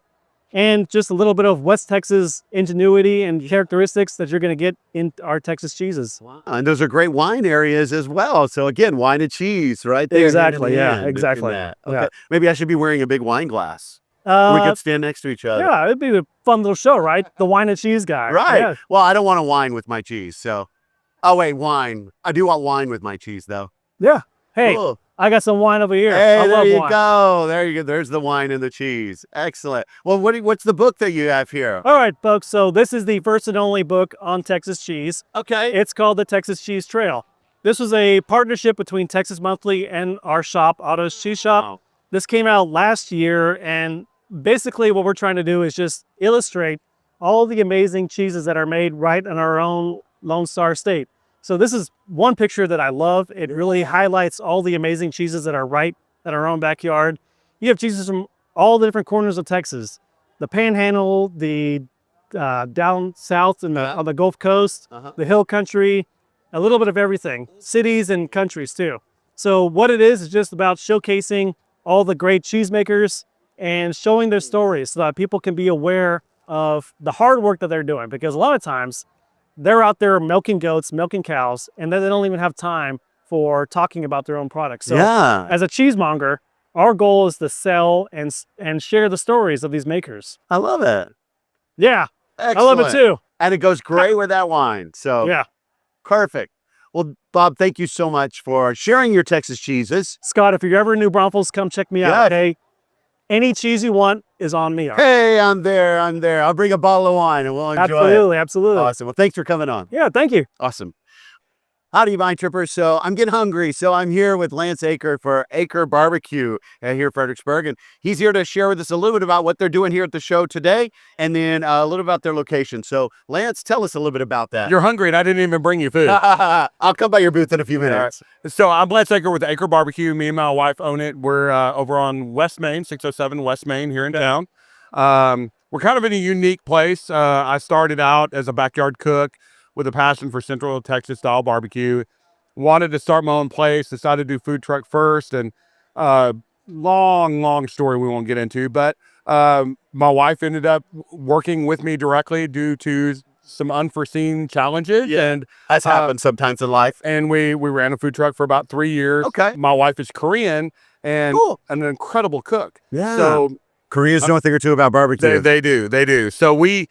and just a little bit of West Texas ingenuity and characteristics that you're going to get in our Texas cheeses. Wow. And those are great wine areas as well. So again, wine and cheese right there. Exactly. hand in hand Exactly. in that. Okay. Yeah. Maybe I should be wearing a big wine glass. We could stand next to each other. Yeah, it'd be a fun little show, right? The wine and cheese guy. Right. Yeah. Well, I don't want to wine with my cheese. So, oh wait, wine. I do want wine with my cheese though. Yeah. Hey, Cool. I got some wine over here. Hey, I there love you wine. go. There you go. There's the wine and the cheese. Excellent. Well, what's the book that you have here? All right, folks. So this is the first and only book on Texas cheese. Okay. It's called The Texas Cheese Trail. This was a partnership between Texas Monthly and our shop, Otto's Cheese Shop. Wow. This came out last year, and basically what we're trying to do is just illustrate all the amazing cheeses that are made right in our own Lone Star State. So this is one picture that I love. It really highlights all the amazing cheeses that are right in our own backyard. You have cheeses from all the different corners of Texas. The Panhandle, the down south and on the Gulf Coast, the Hill Country, a little bit of everything. Cities and countries too. So what it is just about showcasing all the great cheesemakers and showing their stories so that people can be aware of the hard work that they're doing. Because a lot of times they're out there milking goats, milking cows, and then they don't even have time for talking about their own products. So Yeah. as a cheesemonger, our goal is to sell and share the stories of these makers. I love it. Yeah, Excellent. I love it too. And it goes great with that wine. So Yeah. perfect. Well, Bob, thank you so much for sharing your Texas cheeses. Scott, if you're ever in New Braunfels, come check me Yes. out, okay? Any cheese you want is on me. Hey, I'm there. I'll bring a bottle of wine and we'll enjoy Absolutely, absolutely. it. Awesome. Well, thanks for coming on. Yeah, thank you. Awesome. Howdy, Vine Trippers. So I'm getting hungry. So I'm here with Lance Aker for Aker Barbecue here in Fredericksburg. And he's here to share with us a little bit about what they're doing here at the show today and then a little about their location. So Lance, tell us a little bit about that. You're hungry and I didn't even bring you food. I'll come by your booth in a few minutes. So I'm Lance Aker with Aker Barbecue. Me and my wife own it. We're over on West Main, 607 West Main here in town. We're kind of in a unique place. I started out as a backyard cook with a passion for Central Texas style barbecue. Wanted to start my own place, decided to do food truck first, and long story we won't get into, but my wife ended up working with me directly due to some unforeseen challenges. Yeah. And That's happened sometimes in life. and we ran a food truck for about 3 years. Okay. My wife is Korean and Cool. an incredible cook. Yeah. So Koreans know a thing or two about barbecue. they do. So we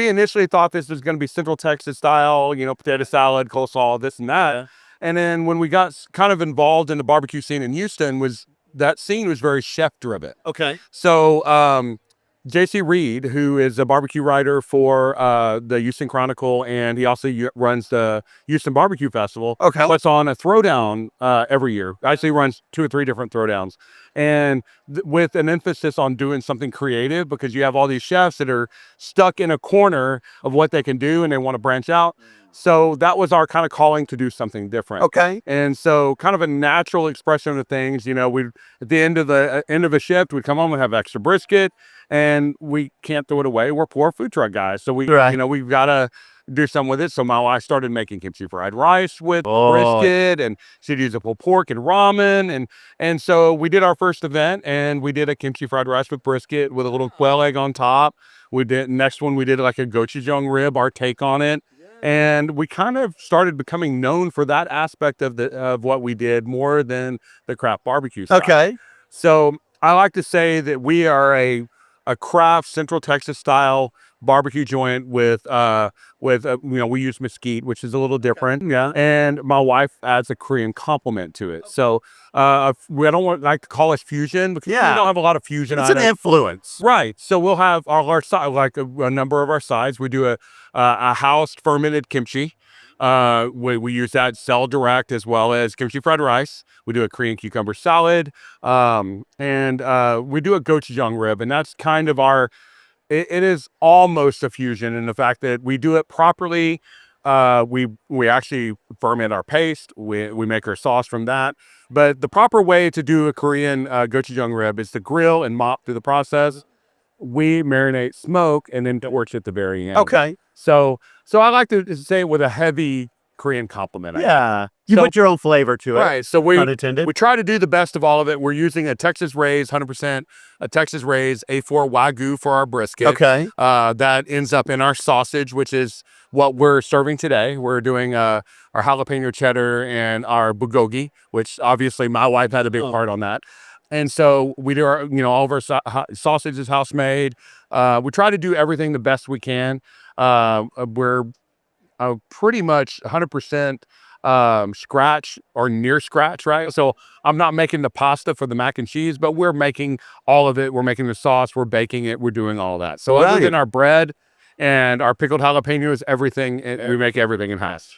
initially thought this was going to be Central Texas style, potato salad, coleslaw, this and that. Yeah. And then when we got kind of involved in the barbecue scene in Houston, that scene was very chef driven. Okay. So JC Reed, who is a barbecue writer for the Houston Chronicle, and he also runs the Houston Barbecue Festival. Okay. Puts on a throwdown every year. Actually runs 2 or 3 different throwdowns. And with an emphasis on doing something creative, because you have all these chefs that are stuck in a corner of what they can do and they want to branch out. So that was our kind of calling to do something different. Okay. And so kind of a natural expression of things, we at the end of a shift, we'd come home and have extra brisket, and we can't throw it away. We're poor food truck guys. So we've got to do something with it. So my wife started making kimchi fried rice with brisket, and she'd use a pulled pork and ramen. And so we did our first event, and we did a kimchi fried rice with brisket with a little quail egg on top. We did like a gochujang rib, our take on it. And we kind of started becoming known for that aspect of what we did more than the craft barbecue style. Okay. So I like to say that we are a craft Central Texas style barbecue joint with we use mesquite, which is a little different. Yeah. And my wife adds a Korean complement to it. So we don't like to call it fusion because we don't have a lot of fusion. It's an influence. Right. So we'll have our side, like a number of our sides. We do a housed fermented kimchi. We use that sell direct as well as kimchi fried rice. We do a Korean cucumber salad, and we do a gochujang rib, and that's kind of it is almost a fusion in the fact that we do it properly. We actually ferment our paste. We make our sauce from that. But the proper way to do a Korean gochujang rib is to grill and mop through the process. We marinate, smoke, and then torch at the very end. Okay. So I like to say it with a heavy Korean compliment. You put your own flavor to it. Right. So we Unintended. we try to do the best of all of it. We're using a Texas raised 100%, a Texas raised A4 Wagyu for our brisket. Okay. That ends up in our sausage, which is what we're serving today. We're doing our jalapeno cheddar and our bulgogi, which obviously my wife had a big part on that. And so we do our, all of our sausage is house made. We try to do everything the best we can. We're pretty much 100% scratch or near scratch, right? So I'm not making the pasta for the mac and cheese, but we're making all of it. We're making the sauce, we're baking it, we're doing all of that. So other than our bread and our pickled jalapenos, everything, we make everything in-house.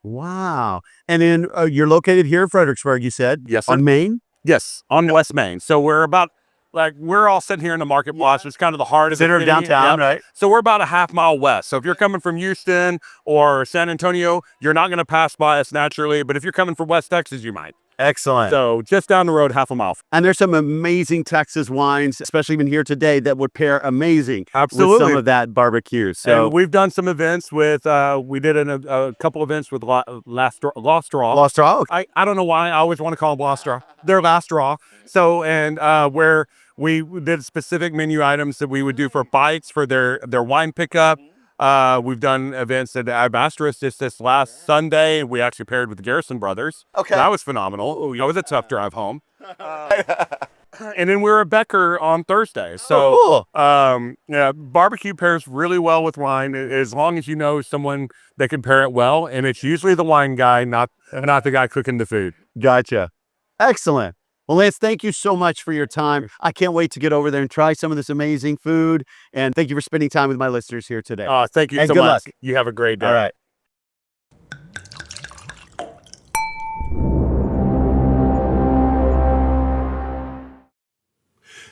Wow. And then you're located here in Fredericksburg, you said? Yes, sir. On Main? Yes, on West Main. So we're all sitting here in the market plaza. It's kind of the heart of the Center of city. downtown, right? So we're about a half mile west. So if you're coming from Houston or San Antonio, you're not going to pass by us naturally. But if you're coming from West Texas, you might. Excellent. So just down the road, half a mile. And there's some amazing Texas wines, especially even here today, that would pair amazing Absolutely. with some of that barbecue. So and we've done some events with, we did a couple events with Lost Straw. Lost Straw? I don't know why. I always want to call them Lost Straw. They're Last Straw. So, and where we did specific menu items that we would do for bites for their wine pickup. We've done events at Airis'Ele just this last Sunday. We actually paired with the Garrison brothers. Okay. That was phenomenal. It was a tough drive home. And then we were at Becker on Thursday. So, barbecue pairs really well with wine as long as you know someone that can pair it well. And it's usually the wine guy, not the guy cooking the food. Gotcha. Excellent. Well, Lance, thank you so much for your time. I can't wait to get over there and try some of this amazing food. And thank you for spending time with my listeners here today. Thank you and so good much. Luck. You have a great day. All right.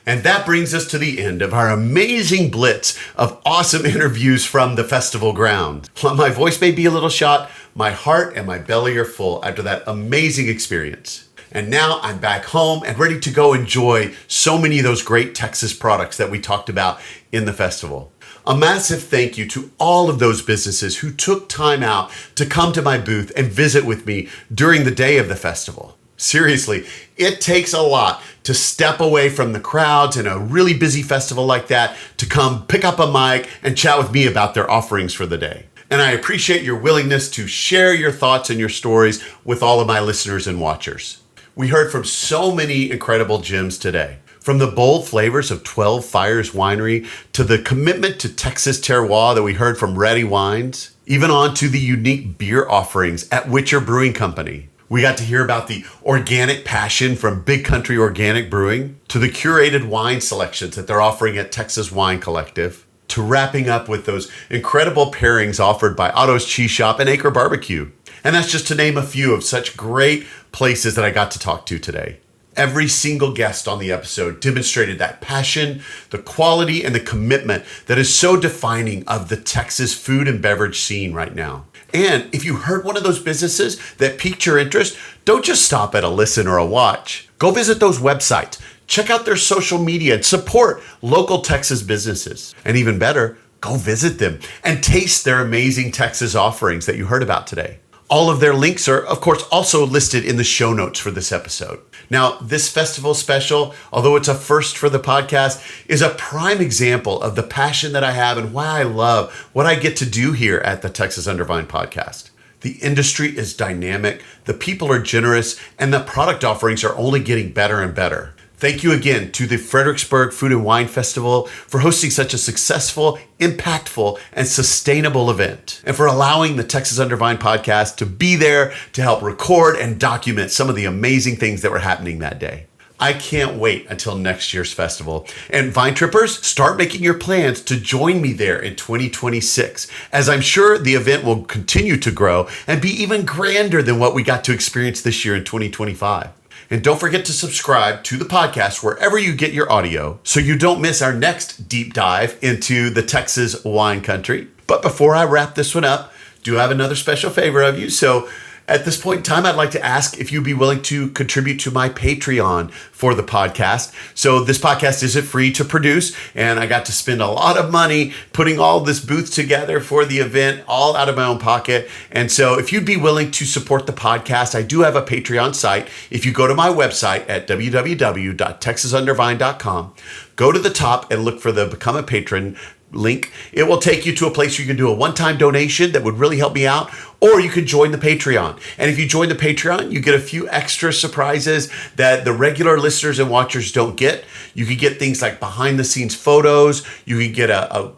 And that brings us to the end of our amazing blitz of awesome interviews from the festival ground. While my voice may be a little shot, my heart and my belly are full after that amazing experience. And now I'm back home and ready to go enjoy so many of those great Texas products that we talked about in the festival. A massive thank you to all of those businesses who took time out to come to my booth and visit with me during the day of the festival. Seriously, it takes a lot to step away from the crowds in a really busy festival like that to come pick up a mic and chat with me about their offerings for the day. And I appreciate your willingness to share your thoughts and your stories with all of my listeners and watchers. We heard from so many incredible gems today. From the bold flavors of 12 Fires Winery to the commitment to Texas terroir that we heard from Ready Wines, even on to the unique beer offerings at Witcher Brewing Company. We got to hear about the organic passion from Big Country Organic Brewing, to the curated wine selections that they're offering at Texas Wine Collective, to wrapping up with those incredible pairings offered by Otto's Cheese Shop and Acre Barbecue. And that's just to name a few of such great places that I got to talk to today. Every single guest on the episode demonstrated that passion, the quality, and the commitment that is so defining of the Texas food and beverage scene right now. And if you heard one of those businesses that piqued your interest, don't just stop at a listen or a watch. Go visit those websites, check out their social media, and support local Texas businesses. And even better, go visit them and taste their amazing Texas offerings that you heard about today. All of their links are, of course, also listed in the show notes for this episode. Now, this festival special, although it's a first for the podcast, is a prime example of the passion that I have and why I love what I get to do here at the Texas Under Vine podcast. The industry is dynamic, the people are generous, and the product offerings are only getting better and better. Thank you again to the Fredericksburg Food and Wine Festival for hosting such a successful, impactful, and sustainable event, and for allowing the Texas Under Vine podcast to be there to help record and document some of the amazing things that were happening that day. I can't wait until next year's festival. And Vine Trippers, start making your plans to join me there in 2026, as I'm sure the event will continue to grow and be even grander than what we got to experience this year in 2025. And don't forget to subscribe to the podcast wherever you get your audio so you don't miss our next deep dive into the Texas wine country. But before I wrap this one up, do have another special favor of you. So at this point in time, I'd like to ask if you'd be willing to contribute to my Patreon for the podcast. So this podcast isn't free to produce, and I got to spend a lot of money putting all this booth together for the event, all out of my own pocket. And so if you'd be willing to support the podcast, I do have a Patreon site. If you go to my website at www.texasundervine.com, go to the top and look for the Become a Patron link. It will take you to a place where you can do a one-time donation that would really help me out, or you could join the Patreon. And if you join the Patreon, you get a few extra surprises that the regular listeners and watchers don't get. You can get things like behind the scenes photos. You can get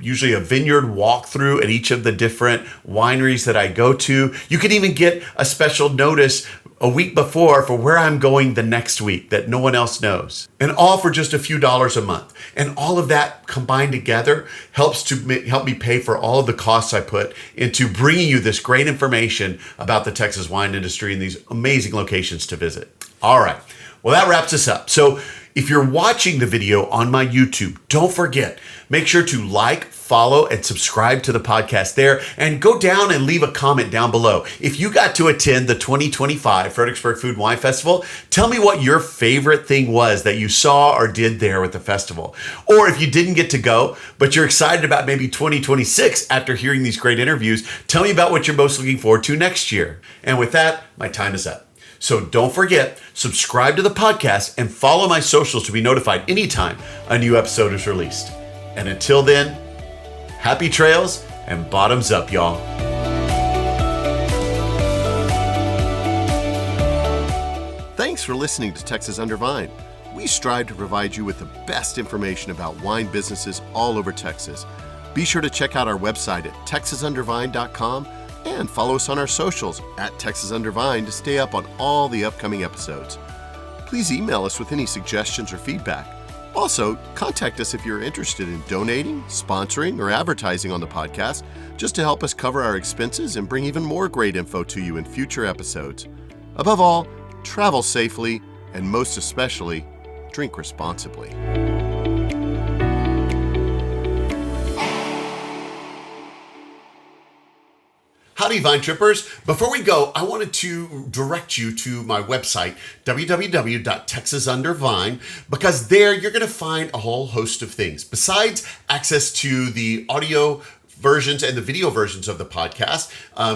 usually a vineyard walkthrough at each of the different wineries that I go to. You can even get a special notice a week before for where I'm going the next week that no one else knows. And all for just a few dollars a month. And all of that combined together helps to help me pay for all of the costs I put into bringing you this great information about the Texas wine industry and these amazing locations to visit. All right. Well, that wraps us up. So if you're watching the video on my YouTube, don't forget, make sure to like, follow, and subscribe to the podcast there, and go down and leave a comment down below. If you got to attend the 2025 Fredericksburg Food and Wine Festival, tell me what your favorite thing was that you saw or did there with the festival. Or if you didn't get to go, but you're excited about maybe 2026 after hearing these great interviews, tell me about what you're most looking forward to next year. And with that, my time is up. So don't forget, subscribe to the podcast and follow my socials to be notified anytime a new episode is released. And until then, happy trails and bottoms up, y'all. Thanks for listening to Texas Under Vine. We strive to provide you with the best information about wine businesses all over Texas. Be sure to check out our website at texasundervine.com and follow us on our socials at Texas Under Vine to stay up on all the upcoming episodes. Please email us with any suggestions or feedback. Also, contact us if you're interested in donating, sponsoring, or advertising on the podcast, just to help us cover our expenses and bring even more great info to you in future episodes. Above all, travel safely, and most especially, drink responsibly. Howdy, Vine Trippers. Before we go, I wanted to direct you to my website, www.texasundervine, because there you're going to find a whole host of things. Besides access to the audio versions and the video versions of the podcast,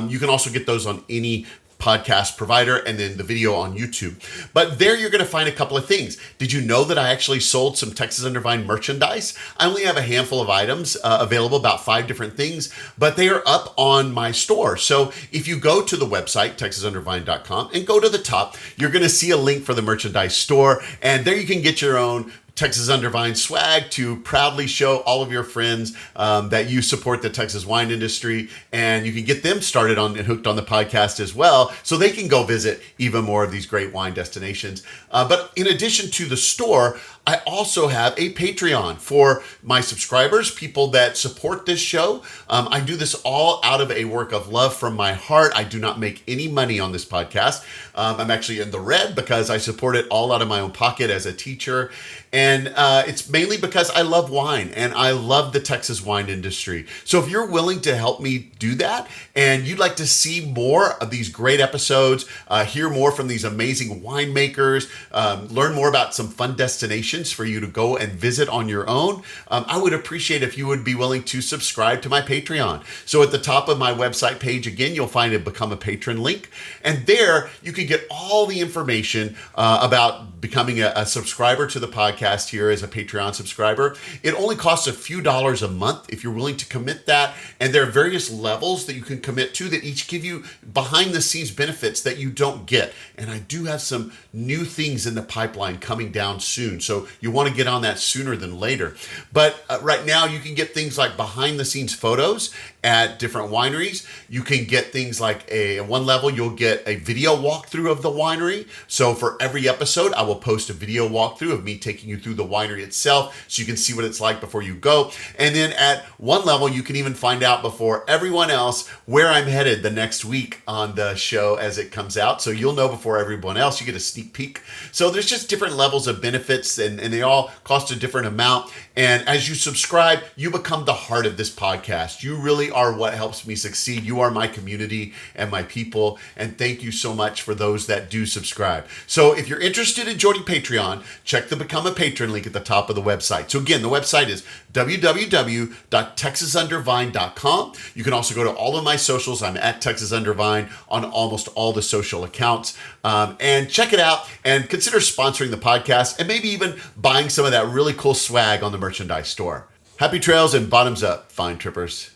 you can also get those on any podcast provider, and then the video on YouTube. But there you're going to find a couple of things. Did you know that I actually sold some Texas Under Vine merchandise? I only have a handful of items available, about 5 different things, but they are up on my store. So if you go to the website, texasundervine.com, and go to the top, you're going to see a link for the merchandise store, and there you can get your own Texas Under Vine swag to proudly show all of your friends that you support the Texas wine industry, and you can get them started on and hooked on the podcast as well, so they can go visit even more of these great wine destinations. But in addition to the store, I also have a Patreon for my subscribers, people that support this show. I do this all out of a work of love from my heart. I do not make any money on this podcast. I'm actually in the red because I support it all out of my own pocket as a teacher. And it's mainly because I love wine and I love the Texas wine industry. So if you're willing to help me do that and you'd like to see more of these great episodes, hear more from these amazing winemakers, learn more about some fun destinations for you to go and visit on your own, I would appreciate if you would be willing to subscribe to my Patreon. So at the top of my website page, again, you'll find a Become a Patron link. And there you can get all the information about becoming a subscriber to the podcast podcast here as a Patreon subscriber. It only costs a few dollars a month if you're willing to commit that. And there are various levels that you can commit to that each give you behind the scenes benefits that you don't get. And I do have some new things in the pipeline coming down soon. So you want to get on that sooner than later. But right now you can get things like behind the scenes photos at different wineries. You can get things like at one level, you'll get a video walkthrough of the winery. So for every episode, I will post a video walkthrough of me taking you through the winery itself so you can see what it's like before you go. And then at one level, you can even find out before everyone else where I'm headed the next week on the show as it comes out. So you'll know before everyone else. You get a sneak peek. So there's just different levels of benefits, and they all cost a different amount. And as you subscribe, you become the heart of this podcast. You really are what helps me succeed. You are my community and my people. And thank you so much for those that do subscribe. So if you're interested in joining Patreon, check the Become a Patron link at the top of the website. So again, the website is www.texasundervine.com. You can also go to all of my socials. I'm at Texas Undervine on almost all the social accounts. And check it out and consider sponsoring the podcast and maybe even buying some of that really cool swag on the merchandise store. Happy trails and bottoms up, fine trippers.